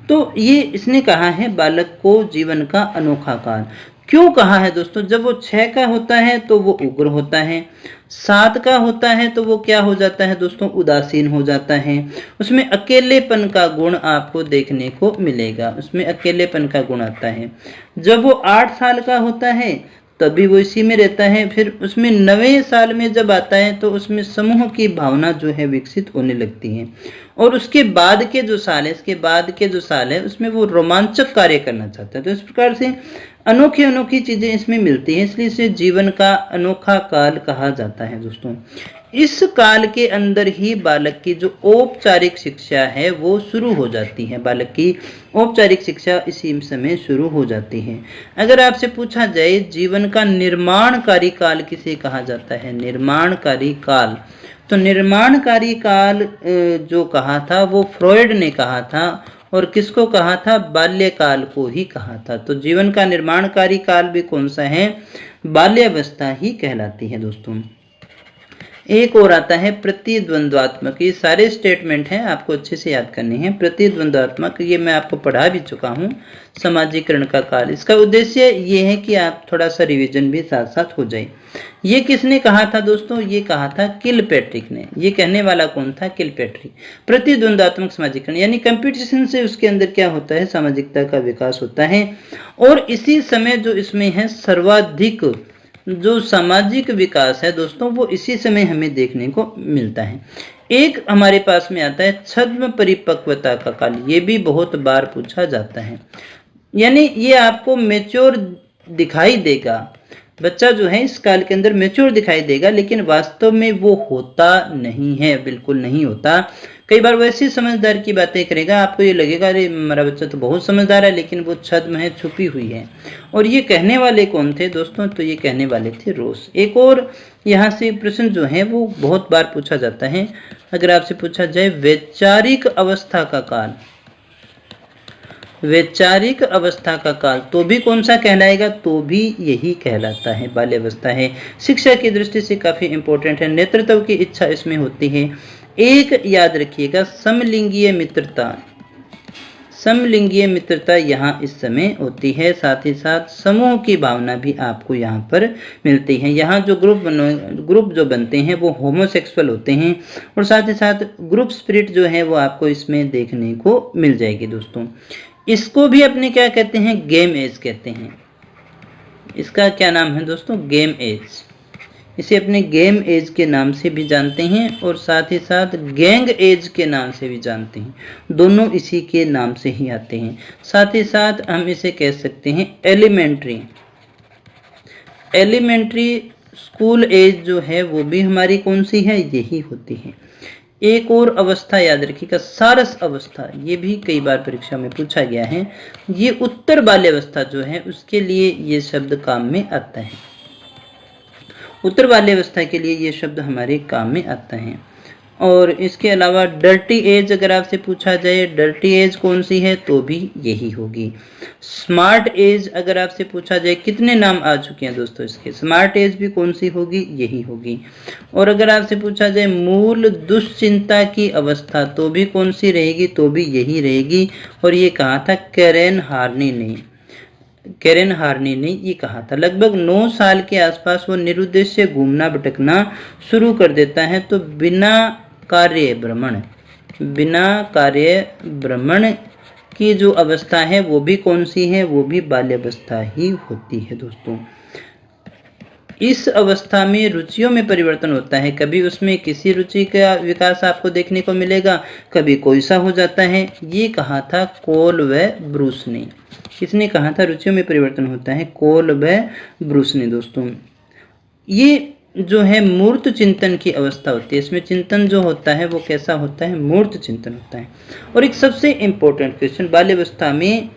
तो ये इसने कहा है बालक को जीवन का अनोखा काल। क्यों कहा है दोस्तों, जब वो 6 का होता है तो वो उग्र होता है, 7 का होता है तो वो क्या हो जाता है दोस्तों, उदासीन हो जाता है। उसमें अकेलेपन का गुण आपको देखने को मिलेगा, उसमें अकेलेपन का गुण आता है। जब वो 8 साल का होता है तभी वो इसी में रहता है। फिर उसमें 9वें साल में जब आता है तो उसमें समूह की भावना जो है विकसित होने लगती है। और उसके बाद के जो साल है, इसके बाद के जो साल है उसमें वो रोमांचक कार्य करना चाहता है। तो इस प्रकार से अनोखी अनोखी चीजें इसमें मिलती हैं, इसलिए इसे जीवन का अनोखा काल कहा जाता है दोस्तों। इस काल के अंदर ही बालक की जो औपचारिक शिक्षा है वो शुरू हो जाती है। बालक की औपचारिक शिक्षा इसी समय शुरू हो जाती है। अगर आपसे पूछा जाए जीवन का निर्माणकारी काल किसे कहा जाता है, निर्माणकारी काल, तो निर्माणकारी काल जो कहा था वो फ्रॉयड ने कहा था। और किसको कहा था, बाल्यकाल को ही कहा था। तो जीवन का निर्माणकारी काल भी कौन सा है, बाल्यावस्था ही कहलाती है दोस्तों। एक और आता है प्रतिद्वंद्वात्मक। ये सारे स्टेटमेंट हैं, आपको अच्छे से याद करने हैं। प्रतिद्वंद्वात्मक ये मैं आपको पढ़ा भी चुका हूँ। समाजीकरण का काल, इसका उद्देश्य ये है कि आप थोड़ा सा रिवीजन भी साथ साथ हो जाए। ये किसने कहा था दोस्तों, ये कहा था किलपैट्रिक ने। ये कहने वाला कौन था, किलपैट्रिक। प्रतिद्वंद्वात्मक समाजीकरण यानी कंपटीशन से उसके अंदर क्या होता है, सामाजिकता का विकास होता है। और इसी समय जो इसमें है सर्वाधिक जो सामाजिक विकास है दोस्तों वो इसी समय हमें देखने को मिलता है। एक हमारे पास में आता है छद्म परिपक्वता का काल। ये भी बहुत बार पूछा जाता है, यानी ये आपको मैच्योर दिखाई देगा। बच्चा जो है इस काल के अंदर मैच्योर दिखाई देगा, लेकिन वास्तव में वो होता नहीं है, बिल्कुल नहीं होता। कई बार वैसी समझदार की बातें करेगा, आपको ये लगेगा अरे मेरा बच्चा तो बहुत समझदार है, लेकिन वो छद्म है, छुपी हुई है। और ये कहने वाले कौन थे दोस्तों, तो ये कहने वाले थे रोस। एक और यहाँ से प्रश्न जो है वो बहुत बार पूछा जाता है। अगर आपसे पूछा जाए वैचारिक अवस्था का काल, वैचारिक अवस्था का काल, तो भी कौन सा कहलाएगा, तो भी यही कहलाता है, बाल्यावस्था है। शिक्षा की दृष्टि से काफी इंपॉर्टेंट है। नेतृत्व की इच्छा इसमें होती है। एक याद रखिएगा, समलिंगीय मित्रता, समलिंगीय मित्रता यहाँ इस समय होती है। साथ ही साथ समूह की भावना भी आपको यहाँ पर मिलती है। यहाँ जो ग्रुप जो बनते हैं वो होमोसेक्सुअल होते हैं। और साथ ही साथ ग्रुप स्पिरिट जो है वो आपको इसमें देखने को मिल जाएगी दोस्तों। इसको भी अपने क्या कहते हैं, गेम एज कहते हैं। इसका क्या नाम है दोस्तों, गेम एज। इसे अपने गेम एज के नाम से भी जानते हैं और साथ ही साथ गैंग एज के नाम से भी जानते हैं। दोनों इसी के नाम से ही आते हैं। साथ ही साथ हम इसे कह सकते हैं एलिमेंट्री। एलिमेंट्री स्कूल एज जो है वो भी हमारी कौन सी है, यही होती है। एक और अवस्था याद रखिएगा, सारस अवस्था। ये भी कई बार परीक्षा में पूछा गया है। ये उत्तर बाल्यावस्था जो है उसके लिए ये शब्द काम में आता है। उत्तर बाल्यावस्था के लिए ये शब्द हमारे काम में आता है। और इसके अलावा डर्टी एज अगर आपसे पूछा जाए, डर्टी एज कौन सी है, तो भी यही होगी। स्मार्ट एज अगर आपसे पूछा जाए, कितने नाम आ चुके हैं दोस्तों इसके, स्मार्ट एज भी कौन सी होगी, यही होगी। और अगर आपसे पूछा जाए मूल दुश्चिंता की अवस्था, तो भी कौन सी रहेगी, तो भी यही रहेगी। और ये कहा था कैरेन हार्नी ने, कैरेन हार्नी ने ये कहा था। लगभग 9 साल के आसपास वो निरुद्देश्य घूमना भटकना शुरू कर देता है। तो बिना कार्य भ्रमण, बिना कार्य भ्रमण की जो अवस्था है वो भी कौन सी है, वो भी बाल्यावस्था ही होती है दोस्तों। इस अवस्था में रुचियों में परिवर्तन होता है, कभी उसमें किसी रुचि का विकास आपको देखने को मिलेगा, कभी कोई सा हो जाता है। ये कहा था कोल व ब्रूस ने। किसने कहा था रुचियों में परिवर्तन होता है? कोल व ब्रूस ने दोस्तों। ये जो है मूर्त चिंतन की अवस्था होती है, इसमें चिंतन जो होता है वो कैसा होता है? मूर्त चिंतन होता है। और एक सबसे इंपॉर्टेंट क्वेश्चन, बाल्यावस्था में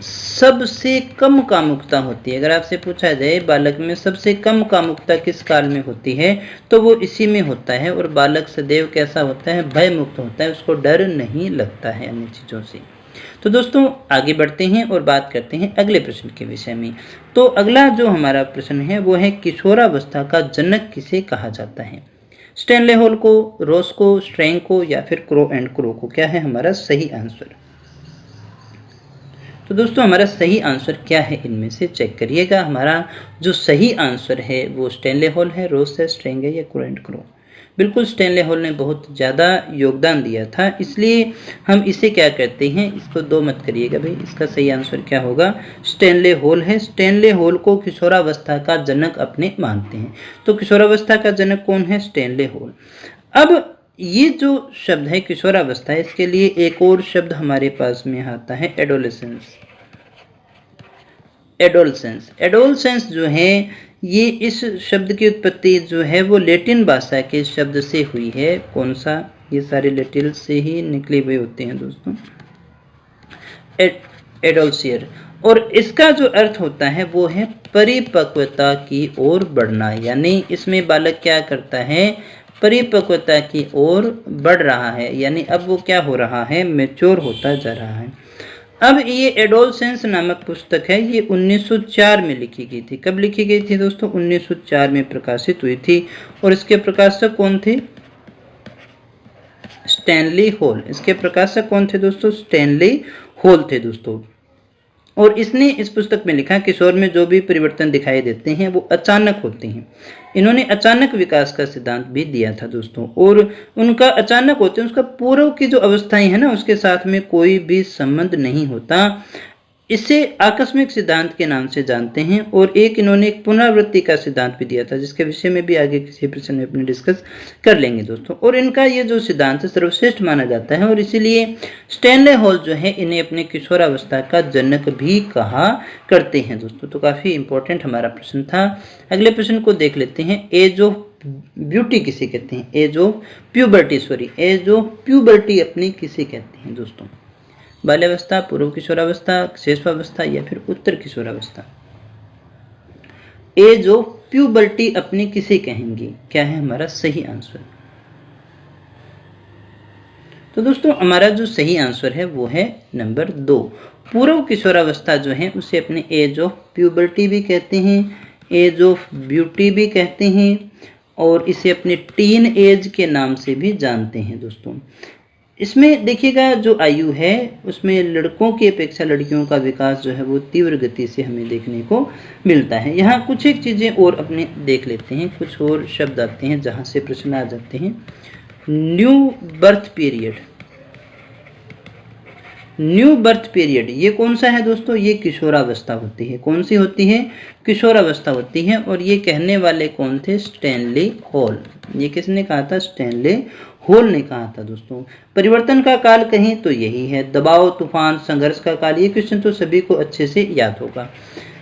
सबसे कम कामुकता होती है। अगर आपसे पूछा जाए बालक में सबसे कम कामुकता किस काल में होती है, तो वो इसी में होता है। और बालक सदैव कैसा होता है? भय मुक्त होता है, उसको डर नहीं लगता है अन्य चीजों से। तो दोस्तों आगे बढ़ते हैं और बात करते हैं अगले प्रश्न के विषय में। तो अगला जो हमारा प्रश्न है वो है किशोरावस्था का जनक किसे कहा जाता है? स्टैनले हॉल को, रोस को, स्ट्रैंग को, या फिर क्रो एंड क्रो को? क्या है हमारा सही आंसर? तो दोस्तों हमारा सही आंसर क्या है इनमें से चेक करिएगा। हमारा जो सही आंसर है वो स्टैनले हॉल है, रोस है, स्ट्रैंग है या क्रो एंड क्रो? बिल्कुल स्टैनले हॉल ने बहुत ज़्यादा योगदान दिया था, इसलिए हम इसे क्या करते हैं, इसको दो मत करिएगा भाई। इसका सही आंसर क्या होगा? स्टैनले हॉल है। स्टैनले हॉल को किशोरावस्था का जनक अपने मानते हैं। तो किशोरावस्था का जनक कौन है? Stanley hall. अब ये जो शब्द है किशोरावस्था, इसके लिए एक और शब्द हमारे पास में आता है एडोलेसेंस। एडोलसेंस, एडोलसेंस जो है ये इस शब्द की उत्पत्ति जो है वो लैटिन भाषा के शब्द से हुई है। कौन सा? ये सारे लैटिन से ही निकले हुए होते हैं दोस्तों, एडोल्सियर। और इसका जो अर्थ होता है वो है परिपक्वता की ओर बढ़ना, यानी इसमें बालक क्या करता है? परिपक्वता की ओर बढ़ रहा है, यानी अब वो क्या हो रहा है? मैच्योर होता जा रहा है। अब ये एडोलसेंस नामक पुस्तक है, ये 1904 में लिखी गई थी। कब लिखी गई थी दोस्तों? 1904 में प्रकाशित हुई थी। और इसके प्रकाशक कौन थे? Stanley hall. इसके प्रकाशक कौन थे दोस्तों? स्टैनली हॉल थे दोस्तों। और इसने इस पुस्तक में लिखा किशोर में जो भी परिवर्तन दिखाई देते हैं वो अचानक होते हैं। इन्होंने अचानक विकास का सिद्धांत भी दिया था दोस्तों। और उनका अचानक होते हैं, उसका पूर्व की जो अवस्थाएं हैं ना उसके साथ में कोई भी संबंध नहीं होता। इसे आकस्मिक सिद्धांत के नाम से जानते हैं। और एक इन्होंने एक पुनरावृत्ति का सिद्धांत भी दिया था, जिसके विषय में भी आगे किसी प्रश्न में अपने डिस्कस कर लेंगे दोस्तों। और इनका ये जो सिद्धांत है सर्वश्रेष्ठ माना जाता है, और इसीलिए स्टैनले हॉल जो है इन्हें अपने किशोरावस्था का जनक भी कहा करते हैं दोस्तों। तो काफी इंपॉर्टेंट हमारा प्रश्न था। अगले प्रश्न को देख लेते हैं। एज ऑफ ब्यूटी किसे कहते हैं? Age of puberty, sorry, age of puberty अपनी किसे कहते हैं दोस्तों? बाल्यावस्था, पूर्व किशोरावस्था, शेषावस्था या फिर उत्तर किशोरावस्था? एज ऑफ प्यूबर्टी अपनी किसे कहेंगे? क्या है हमारा सही आंसर? तो दोस्तों हमारा जो सही आंसर है वो है नंबर 2। पूर्व किशोरावस्था जो है उसे अपने एज ऑफ प्यूबर्टी भी कहते हैं, एज ऑफ ब्यूटी भी कहते हैं, और इसे अपने टीन एज के नाम से भी जानते हैं दोस्तों। इसमें देखिएगा जो आयु है उसमें लड़कों की अपेक्षा लड़कियों का विकास जो है वो तीव्र गति से हमें देखने को मिलता है। यहाँ कुछ एक चीजें और अपने देख लेते हैं, कुछ और शब्द आते हैं जहां से प्रश्न आ जाते हैं। New birth period, new birth period ये कौन सा है दोस्तों? ये किशोरावस्था होती है। कौन सी होती है? किशोरावस्था होती है। और ये कहने वाले कौन थे? Stanley hall. ये किसने कहा था? स्टैनली हॉल ने कहा था दोस्तों। परिवर्तन का काल कहें तो यही है, दबाव, तूफान, संघर्ष का काल। ये क्वेश्चन तो सभी को अच्छे से याद होगा।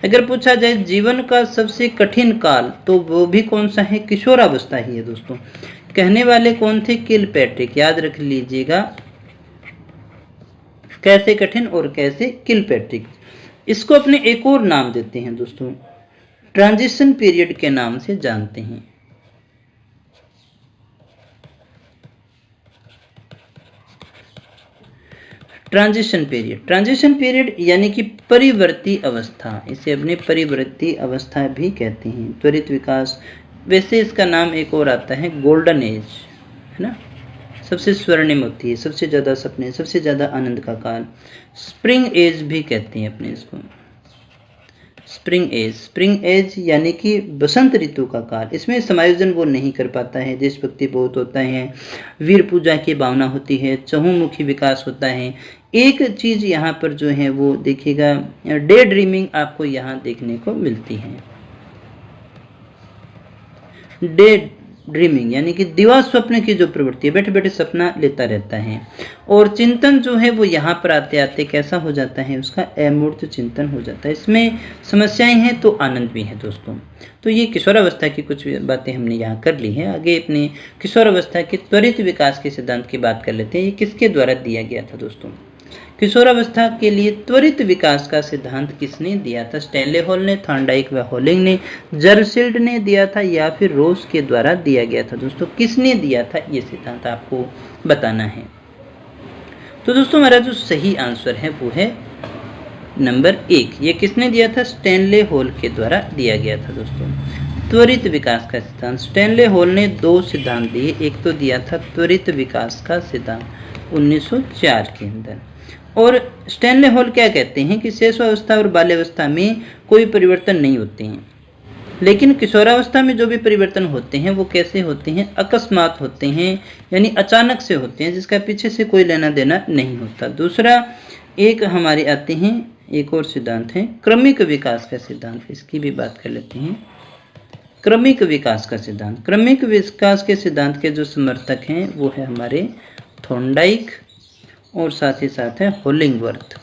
अगर पूछा जाए जीवन का सबसे कठिन काल तो वो भी कौन सा है? किशोरावस्था ही है दोस्तों। कहने वाले कौन थे? किलपैट्रिक। याद रख लीजिएगा, कैसे कठिन और कैसे किलपैट्रिक। इसको अपने एक और नाम देते हैं दोस्तों, ट्रांजिशन पीरियड के नाम से जानते हैं। ट्रांजिशन पीरियड, ट्रांजिशन पीरियड यानी कि परिवर्ती अवस्था, इसे अपने परिवर्ती अवस्था भी कहते हैं। त्वरित विकास, वैसे इसका नाम एक और आता है गोल्डन एज, है ना, सबसे स्वर्णिम होती है, सबसे ज़्यादा सपने, सबसे ज़्यादा आनंद का काल। स्प्रिंग एज भी कहते हैं अपने इसको, स्प्रिंग एज यानी कि बसंत ऋतु का काल। इसमें समायोजन वो नहीं कर पाता है, देशभक्ति बहुत होता है, वीर पूजा की भावना होती है, चहुमुखी विकास होता है। एक चीज यहाँ पर जो है वो देखिएगा, डे ड्रीमिंग आपको यहाँ देखने को मिलती है। डे ड्रीमिंग यानी कि दिवा स्वप्न की जो प्रवृत्ति है, बैठे बैठे सपना लेता रहता है। और चिंतन जो है वो यहाँ पर आते आते कैसा हो जाता है, उसका अमूर्त चिंतन हो जाता है। इसमें समस्याएं हैं तो आनंद भी है दोस्तों। तो ये किशोरावस्था की कुछ बातें हमने यहाँ कर ली है। आगे अपने किशोरावस्था के त्वरित विकास के सिद्धांत की बात कर लेते हैं। ये किसके द्वारा दिया गया था दोस्तों? किशोरावस्था के लिए त्वरित विकास का सिद्धांत किसने दिया था? स्टैनले हॉल ने, थॉर्नडाइक व होलिंग ने, जर्सील्ड ने दिया था या फिर रोज के द्वारा दिया गया था? दोस्तों किसने दिया था ये सिद्धांत आपको बताना है। तो दोस्तों हमारा जो सही आंसर है वो है नंबर 1। ये किसने दिया था? स्टैनले हॉल के द्वारा दिया गया था दोस्तों। त्वरित विकास का सिद्धांत स्टैनले हॉल ने 2 सिद्धांत दिए। एक तो दिया था त्वरित विकास का सिद्धांत 1904 के अंदर। और स्टैनले हॉल क्या कहते हैं कि शैशवावस्था और बाल्यावस्था में कोई परिवर्तन नहीं होते हैं, लेकिन किशोरावस्था में जो भी परिवर्तन होते हैं वो कैसे होते हैं? अकस्मात होते हैं, यानी अचानक से होते हैं, जिसका पीछे से कोई लेना देना नहीं होता। दूसरा एक हमारे आते हैं, एक और सिद्धांत है क्रमिक विकास का सिद्धांत। इसकी भी बात कर लेते हैं। क्रमिक विकास का सिद्धांत, क्रमिक विकास के सिद्धांत के जो समर्थक हैं वो है हमारे थॉर्नडाइक और साथ ही साथ है होलिंगवर्थ।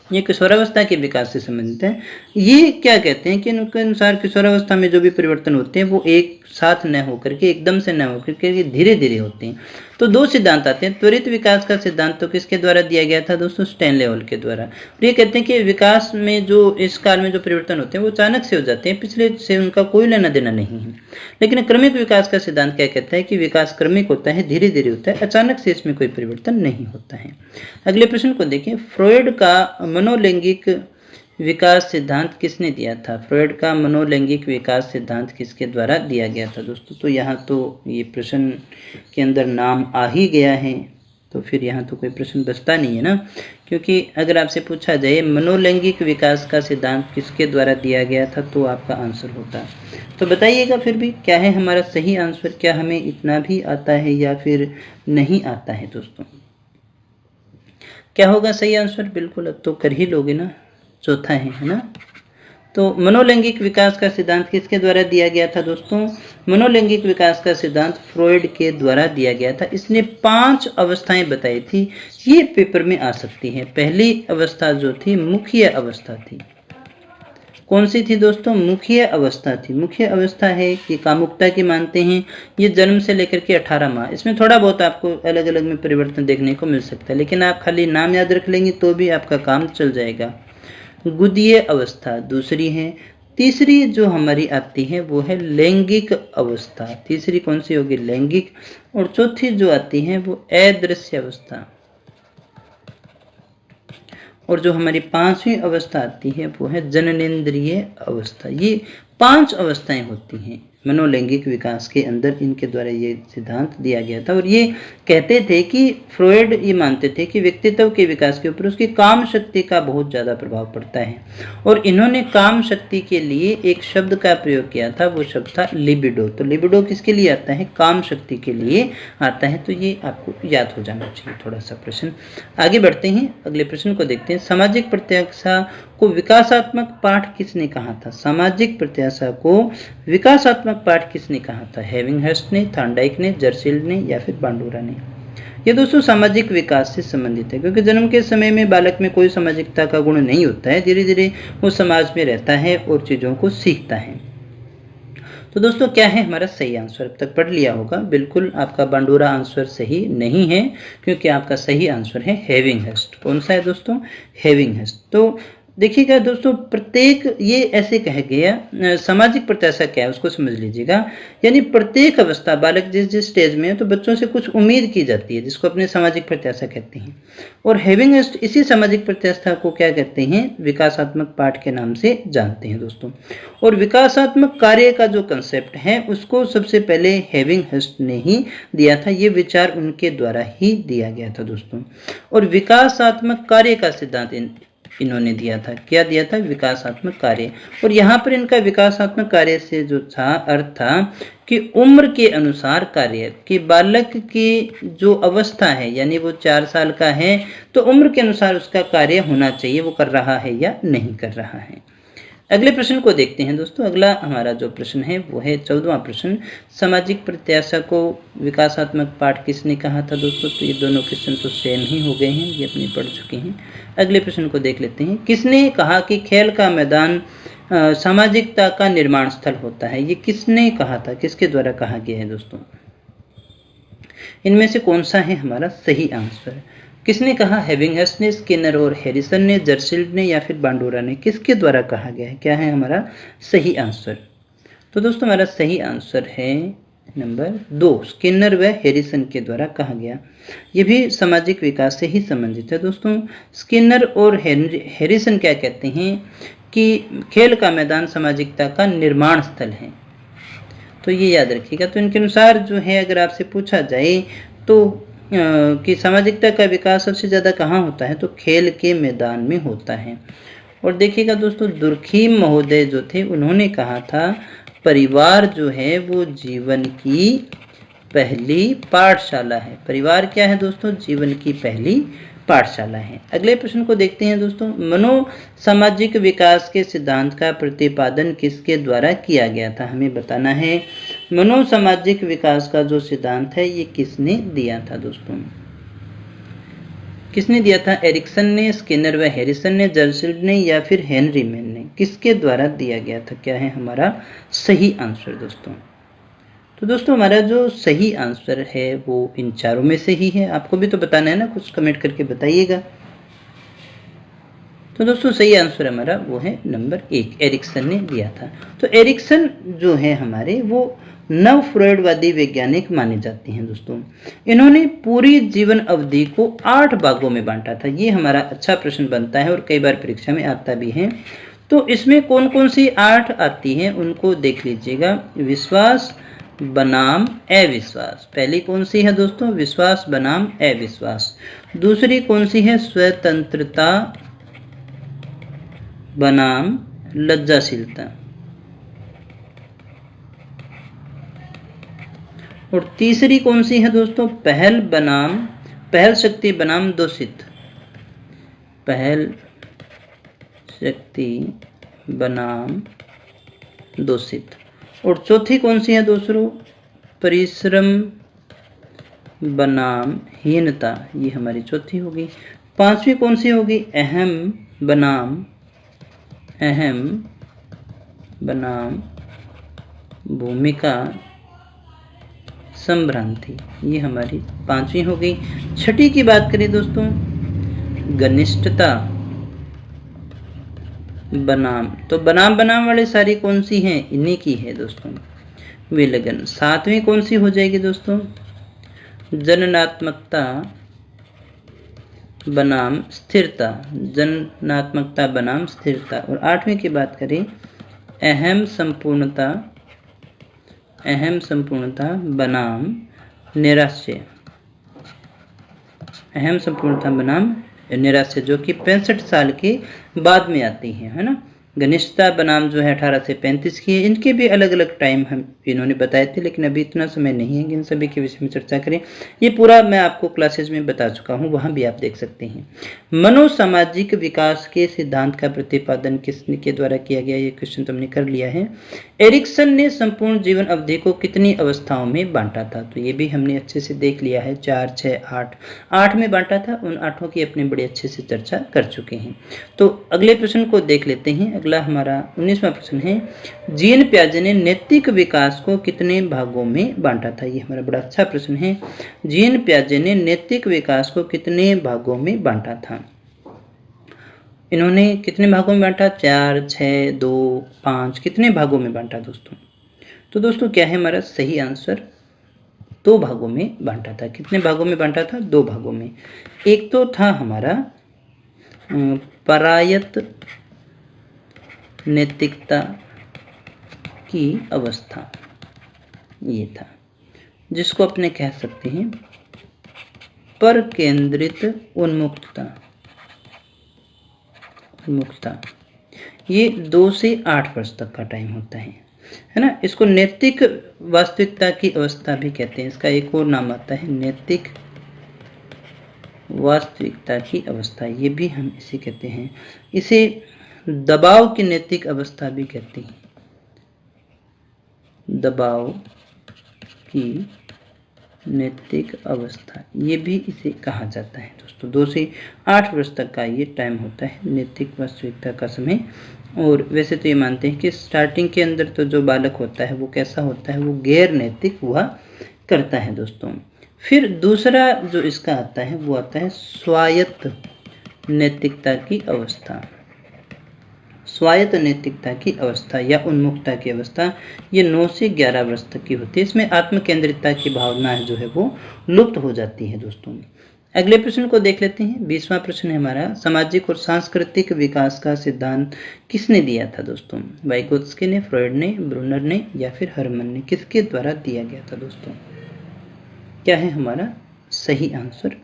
ये किशोरावस्था के विकास से संबंधित है। ये क्या कहते हैं कि उनके अनुसार किशोरावस्था में जो भी परिवर्तन होते हैं वो एक साथ न होकर के, एकदम से न होकर के धीरे धीरे होते हैं। तो 2 सिद्धांत आते हैं। त्वरित विकास का सिद्धांत तो किसके द्वारा दिया गया था दोस्तों? स्टैनले हॉल के द्वारा। और ये कहते हैं कि विकास में जो इस काल में जो परिवर्तन होते हैं वो अचानक से हो जाते हैं, पिछले से उनका कोई लेना देना नहीं है। लेकिन क्रमिक विकास का सिद्धांत क्या कहता है कि विकास क्रमिक होता है, धीरे धीरे होता है, अचानक से इसमें कोई परिवर्तन नहीं होता है। अगले प्रश्न को देखिए, फ्रॉयड का मनोलैंगिक विकास सिद्धांत किसने दिया था? फ्रॉयड का मनोलैंगिक विकास सिद्धांत किसके द्वारा दिया गया था दोस्तों? तो यहाँ तो ये प्रश्न के अंदर नाम आ ही गया है, तो फिर यहाँ तो कोई प्रश्न बचता नहीं है ना, क्योंकि अगर आपसे पूछा जाए मनोलैंगिक विकास का सिद्धांत किसके द्वारा दिया गया था तो आपका आंसर होता। तो बताइएगा फिर भी क्या है हमारा सही आंसर? क्या हमें इतना भी आता है या फिर नहीं आता है दोस्तों? क्या होगा सही आंसर? बिल्कुल अब तो कर ही लोगे ना, चौथा है ना। तो मनोलैंगिक विकास का सिद्धांत किसके द्वारा दिया गया था दोस्तों? मनोलैंगिक विकास का सिद्धांत फ्रॉयड के द्वारा दिया गया था। इसने 5 अवस्थाएं बताई थी, ये पेपर में आ सकती है। पहली अवस्था जो थी मुख्य अवस्था थी। कौन सी थी दोस्तों? मुख्य अवस्था थी। मुख्य अवस्था है कि कामुकता की मानते हैं, ये जन्म से लेकर के 18 माह। इसमें थोड़ा बहुत आपको अलग अलग में परिवर्तन देखने को मिल सकता है, लेकिन आप खाली नाम याद रख लेंगे तो भी आपका काम चल जाएगा। गुदीय अवस्था दूसरी है। तीसरी जो हमारी आती है वो है लैंगिक अवस्था। तीसरी कौन सी होगी? लैंगिक। और चौथी जो आती है वो अदृश्य अवस्था। और जो हमारी 5वीं अवस्था आती है वो है जननेंद्रिय अवस्था। ये 5 अवस्थाएं होती हैं मनोलैंगिक विकास के अंदर, इनके द्वारा ये सिद्धांत दिया गया था। और ये कहते थे कि फ्रॉयड ये मानते थे कि व्यक्तित्व के विकास के ऊपर उसकी काम शक्ति का बहुत ज़्यादा प्रभाव पड़ता है। और इन्होंने काम शक्ति के लिए एक शब्द का प्रयोग किया था, वो शब्द था लिबिडो। तो लिबिडो किसके लिए आता है? काम शक्ति के लिए आता है। तो ये आपको याद हो जाना चाहिए थोड़ा सा प्रश्न। आगे बढ़ते हैं, अगले प्रश्न को देखते हैं। सामाजिक प्रत्याशा को विकासात्मक पाठ किसने कहा था? सामाजिक प्रत्याशा को विकासात्मक पाठ किसने कहा था? हेविंगहर्स्ट ने, थॉर्नडाइक ने, जर्सील्ड ने या फिर बांडुरा ने? ये दोस्तों सामाजिक विकास से संबंधित है, क्योंकि जन्म के समय में बालक में कोई सामाजिकता का गुण नहीं होता है, धीरे धीरे वो समाज में रहता है और चीज़ों को सीखता है। तो दोस्तों क्या है हमारा सही आंसर? अब तक पढ़ लिया होगा। बिल्कुल आपका बांडुरा आंसर सही नहीं है, क्योंकि आपका सही आंसर है हेविंगहर्स्ट। कौन सा है दोस्तों? हेविंगहर्स्ट। तो देखिएगा दोस्तों, प्रत्येक ये ऐसे कह गया, सामाजिक प्रत्याशा क्या है उसको समझ लीजिएगा। यानी प्रत्येक अवस्था बालक जिस जिस स्टेज में है तो बच्चों से कुछ उम्मीद की जाती है, जिसको अपने सामाजिक प्रत्याशा कहते हैं। और हेविंगहर्स्ट इसी सामाजिक प्रत्याशा को क्या कहते हैं? विकासात्मक पाठ के नाम से जानते हैं दोस्तों। और विकासात्मक कार्य का जो कंसेप्ट है उसको सबसे पहले हेविंगहर्स्ट ने ही दिया था। ये विचार उनके द्वारा ही दिया गया था दोस्तों। और विकासात्मक कार्य का सिद्धांत इन्होंने दिया था। क्या दिया था? विकासात्मक कार्य। और यहाँ पर इनका विकासात्मक कार्य से जो था अर्थ था कि उम्र के अनुसार कार्य, कि बालक की जो अवस्था है यानी वो 4 साल का है तो उम्र के अनुसार उसका कार्य होना चाहिए, वो कर रहा है या नहीं कर रहा है। अगले प्रश्न को देखते हैं दोस्तों। अगला हमारा जो प्रश्न है वो है 14वां प्रश्न। सामाजिक प्रत्याशा को विकासात्मक पाठ किसने कहा था दोस्तों? तो ये दोनों क्वेश्चन तो सेम ही हो गए हैं, ये अपने पढ़ चुके हैं। अगले प्रश्न को देख लेते हैं। किसने कहा कि खेल का मैदान सामाजिकता का निर्माण स्थल होता है? ये किसने कहा था, किसके द्वारा कहा गया है दोस्तों? इनमें से कौन सा है हमारा सही आंसर? किसने कहा? हेविंगहर्स्ट ने, स्किनर और हैरिसन ने, जर्सिल्ड ने या फिर बांडोरा ने? किसके द्वारा कहा गया है? क्या है हमारा सही आंसर? तो दोस्तों हमारा सही आंसर है नंबर 2, स्किनर व हैरिसन के द्वारा कहा गया। ये भी सामाजिक विकास से ही संबंधित है दोस्तों। स्किनर और हैरिसन क्या कहते हैं कि खेल का मैदान सामाजिकता का निर्माण स्थल है, तो ये याद रखिएगा। तो इनके अनुसार जो है अगर आपसे पूछा जाए तो कि सामाजिकता का विकास सबसे ज़्यादा कहाँ होता है, तो खेल के मैदान में होता है। और देखिएगा दोस्तों, दुर्खीम महोदय जो थे उन्होंने कहा था परिवार जो है वो जीवन की पहली पाठशाला है। परिवार क्या है दोस्तों? जीवन की पहली पाठशाला है। अगले प्रश्न को देखते हैं दोस्तों। मनोसामाजिक विकास के सिद्धांत का प्रतिपादन किसके द्वारा किया गया था? हमें बताना है मनोसामाजिक विकास का जो सिद्धांत है ये किसने दिया था दोस्तों? किसने दिया था? एरिक्सन ने, स्किनर व हैरिसन ने, जर्सिल्ड ने या फिर हेनरी मैन ने? किसके द्वारा दिया गया था? क्या है हमारा सही आंसर दोस्तों? तो दोस्तों हमारा जो सही आंसर है वो इन चारों में से ही है। आपको भी तो बताना है ना, कुछ कमेंट करके बताइएगा। तो दोस्तों सही आंसर हमारा वो है नंबर 1, एरिक्सन ने दिया था। तो एरिक्सन जो है हमारे वो नव फ्रॉयडवादी वैज्ञानिक माने जाते हैं दोस्तों। इन्होंने पूरी जीवन अवधि को 8 भागों में बांटा था। ये हमारा अच्छा प्रश्न बनता है और कई बार परीक्षा में आता भी है। तो इसमें कौन कौन सी 8 आती हैं उनको देख लीजिएगा। विश्वास बनाम अविश्वास, पहली कौन सी है दोस्तों? विश्वास बनाम अविश्वास। दूसरी कौन सी है? स्वतंत्रता बनाम लज्जाशीलता। और तीसरी कौन सी है दोस्तों? पहल शक्ति बनाम दूषित। पहल शक्ति बनाम दूषित। और चौथी कौन सी है दोस्तों? परिश्रम बनाम हीनता। ये हमारी चौथी होगी। पांचवी कौन सी होगी? अहम बनाम भूमिका संभ्रांति। ये हमारी पांचवी हो गई। छठी की बात करें दोस्तों, घनिष्ठता बनाम, तो बनाम वाले सारी कौन सी हैं? इन्हीं की है दोस्तों, विलगन। सातवीं कौन सी हो जाएगी दोस्तों? जननात्मकता बनाम स्थिरता। जननात्मकता बनाम स्थिरता। और आठवीं की बात करें, अहम संपूर्णता बनाम निराश्य। अहम संपूर्णता बनाम निराश्य, जो कि 65 साल के बाद में आती है ना। घनिष्ठता बनाम जो है 18 से 35 की है। इनके भी अलग अलग टाइम हम इन्होंने बताए थे, लेकिन अभी इतना समय नहीं है कि इन सभी के विषय में चर्चा करें। ये पूरा मैं आपको क्लासेज में बता चुका हूँ, वहाँ भी आप देख सकते हैं। मनोसामाजिक विकास के सिद्धांत का प्रतिपादन किसने के द्वारा किया गया? ये क्वेश्चन तुमने कर लिया है। एरिक्सन ने संपूर्ण जीवन अवधि को कितनी अवस्थाओं में बांटा था? तो ये भी हमने अच्छे से देख लिया है, 4, 6, 8 में बांटा था। उन 8 की अपने बड़े अच्छे से चर्चा कर चुके हैं। तो अगले प्रश्न को देख लेते हैं। अगला हमारा 19वां प्रश्न है, जीन पियाजे ने नैतिक विकास को कितने भागों में बांटा था? ये हमारा बड़ा अच्छा प्रश्न है। जीन पियाजे ने नैतिक विकास को कितने भागों में बांटा था? इन्होंने कितने भागों में बांटा? 4, 6, 2, 5, कितने भागों में बांटा दोस्तों? तो दोस्तों क्या है हमारा सही आंसर? 2 भागों में बांटा था। कितने भागों में बांटा था? 2 भागों में। एक तो था हमारा परायत नैतिकता की अवस्था, ये था, जिसको अपने कह सकते हैं पर केंद्रित उन्मुक्तता। मुक्ता, ये 2 से 8 वर्ष तक का टाइम होता है ना। इसको नैतिक वास्तविकता की अवस्था भी कहते हैं। इसका एक और नाम आता है नैतिक वास्तविकता की अवस्था, ये भी हम इसे कहते हैं। इसे दबाव की नैतिक अवस्था भी कहते हैं, दबाव की नैतिक अवस्था, ये भी इसे कहा जाता है दोस्तों। 2 से 8 वर्ष तक का ये टाइम होता है नैतिक वास्तविकता का समय। और वैसे तो ये मानते हैं कि स्टार्टिंग के अंदर तो जो बालक होता है वो कैसा होता है, वो गैर नैतिक हुआ करता है दोस्तों। फिर दूसरा जो इसका आता है वो आता है स्वायत्त नैतिकता की अवस्था। स्वायत्त नैतिकता की अवस्था या उन्मुखता की अवस्था, ये 9 से 11 वर्ष तक की होती है। इसमें आत्म केंद्रितता की भावना जो है वो लुप्त हो जाती है दोस्तों। अगले प्रश्न को देख लेते हैं। 20वां प्रश्न है हमारा, सामाजिक और सांस्कृतिक विकास का सिद्धांत किसने दिया था दोस्तों? वाइगोत्स्की ने, फ्रॉइड ने, ब्रूनर ने या फिर हरमन ने, किसके द्वारा दिया गया था दोस्तों? क्या है हमारा सही आंसर?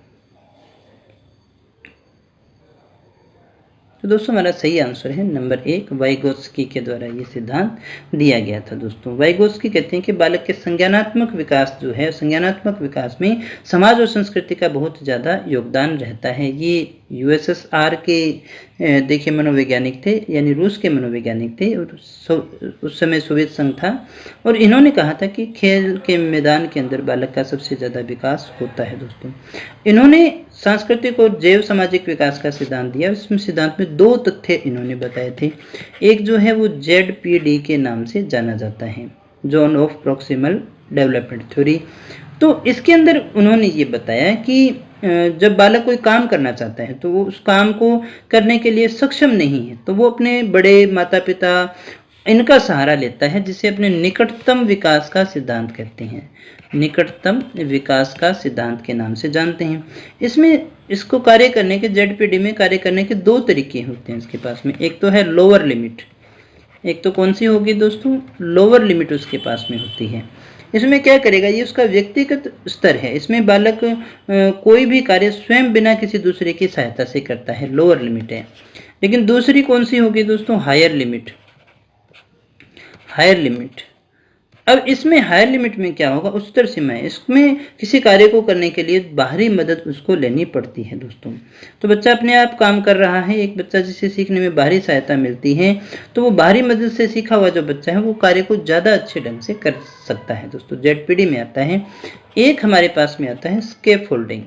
तो दोस्तों हमारा सही आंसर है नंबर 1, वाइगोत्स्की के द्वारा ये सिद्धांत दिया गया था दोस्तों। वाइगोत्स्की कहते हैं कि बालक के संज्ञानात्मक विकास जो है, संज्ञानात्मक विकास में समाज और संस्कृति का बहुत ज़्यादा योगदान रहता है। ये यूएसएसआर के देखिए मनोवैज्ञानिक थे, यानी रूस के मनोवैज्ञानिक थे, और उस समय सोवियत संघ था। और इन्होंने कहा था कि खेल के मैदान के अंदर बालक का सबसे ज़्यादा विकास होता है दोस्तों। इन्होंने सांस्कृतिक और जैव सामाजिक विकास का सिद्धांत दिया। इसमें सिद्धांत में 2 तथ्य इन्होंने बताए थे। एक जो है वो ZPD के नाम से जाना जाता है, zone of proximal development theory. तो इसके अंदर उन्होंने ये बताया कि जब बालक कोई काम करना चाहता है तो वो उस काम को करने के लिए सक्षम नहीं है, तो वो अपने बड़े माता पिता इनका सहारा लेता है, जिसे अपने निकटतम विकास का सिद्धांत कहते हैं। निकटतम विकास का सिद्धांत के नाम से जानते हैं। इसमें इसको कार्य करने के, ZPD में कार्य करने के 2 तरीके होते हैं इसके पास में। एक तो है लोअर लिमिट, एक तो कौन सी होगी दोस्तों? लोअर लिमिट उसके पास में होती है। इसमें क्या करेगा, ये उसका व्यक्तिगत स्तर है। इसमें बालक कोई भी कार्य स्वयं बिना किसी दूसरे की सहायता से करता है, लोअर लिमिट है। लेकिन दूसरी कौन सी होगी दोस्तों? Higher limit. हायर लिमिट, अब इसमें हायर लिमिट में क्या होगा, उच्चतर सीमा है। इसमें किसी कार्य को करने के लिए बाहरी मदद उसको लेनी पड़ती है दोस्तों। तो बच्चा अपने आप काम कर रहा है। एक बच्चा जिसे सीखने में बाहरी सहायता मिलती है, तो वो बाहरी मदद से सीखा हुआ जो बच्चा है वो कार्य को ज़्यादा अच्छे ढंग से कर सकता है दोस्तों। ZPD में आता है। एक हमारे पास में आता है स्कैफोल्डिंग।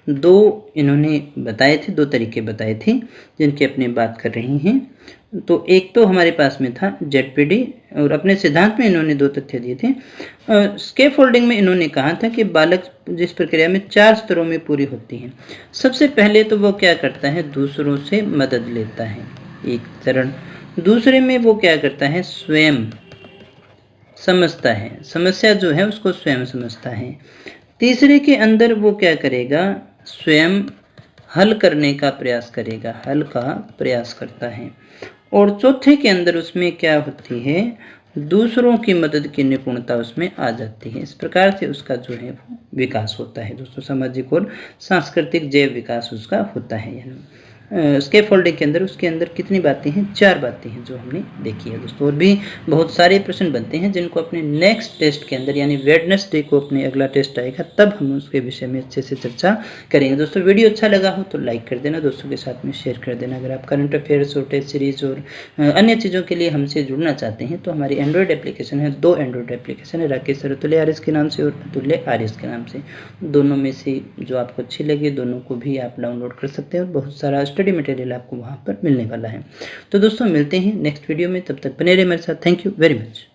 2 इन्होंने बताए थे, 2 तरीके बताए थे जिनकी अपनी बात कर रही हैं। तो एक तो हमारे पास में था ZPD, और अपने सिद्धांत में इन्होंने 2 तथ्य दिए थे। स्कैफोल्डिंग में इन्होंने कहा था कि बालक जिस प्रक्रिया में 4 स्तरों में पूरी होती है। सबसे पहले तो वो क्या करता है, दूसरों से मदद लेता है, एक चरण। दूसरे में वो क्या करता है, स्वयं समझता है, समस्या जो है उसको स्वयं समझता है। तीसरे के अंदर वो क्या करेगा, स्वयं हल करने का प्रयास करेगा, हल का प्रयास करता है। और चौथे के अंदर उसमें क्या होती है, दूसरों की मदद की निपुणता उसमें आ जाती है। इस प्रकार से उसका जो है वो विकास होता है दोस्तों, सामाजिक और सांस्कृतिक जैव विकास उसका होता है। यानी स्कैफोल्डिंग के अंदर उसके अंदर कितनी बातें हैं, 4 बातें हैं जो हमने देखी है दोस्तों। और भी बहुत सारे प्रश्न बनते हैं जिनको अपने नेक्स्ट टेस्ट के अंदर, यानी वेडनेसडे को अपने अगला टेस्ट आएगा, तब हम उसके विषय में अच्छे से चर्चा करेंगे दोस्तों। वीडियो अच्छा लगा हो तो लाइक कर देना, दोस्तों के साथ में शेयर कर देना। अगर आप करंट अफेयर्स और टेस्ट सीरीज और अन्य चीज़ों के लिए हमसे जुड़ना चाहते हैं तो हमारी एंड्रॉयड एप्लीकेशन है, 2 एंड्रॉयड एप्लीकेशन है, राकेश सरतुल्य RS के नाम से और अतुल्य RS के नाम से। दोनों में से जो आपको अच्छी लगे दोनों को भी आप डाउनलोड कर सकते हैं, और बहुत सारा स्टडी मटेरियल आपको वहाँ पर मिलने वाला है। तो दोस्तों मिलते हैं नेक्स्ट वीडियो में, तब तक बने रहिए मेरे साथ। Thank you very much.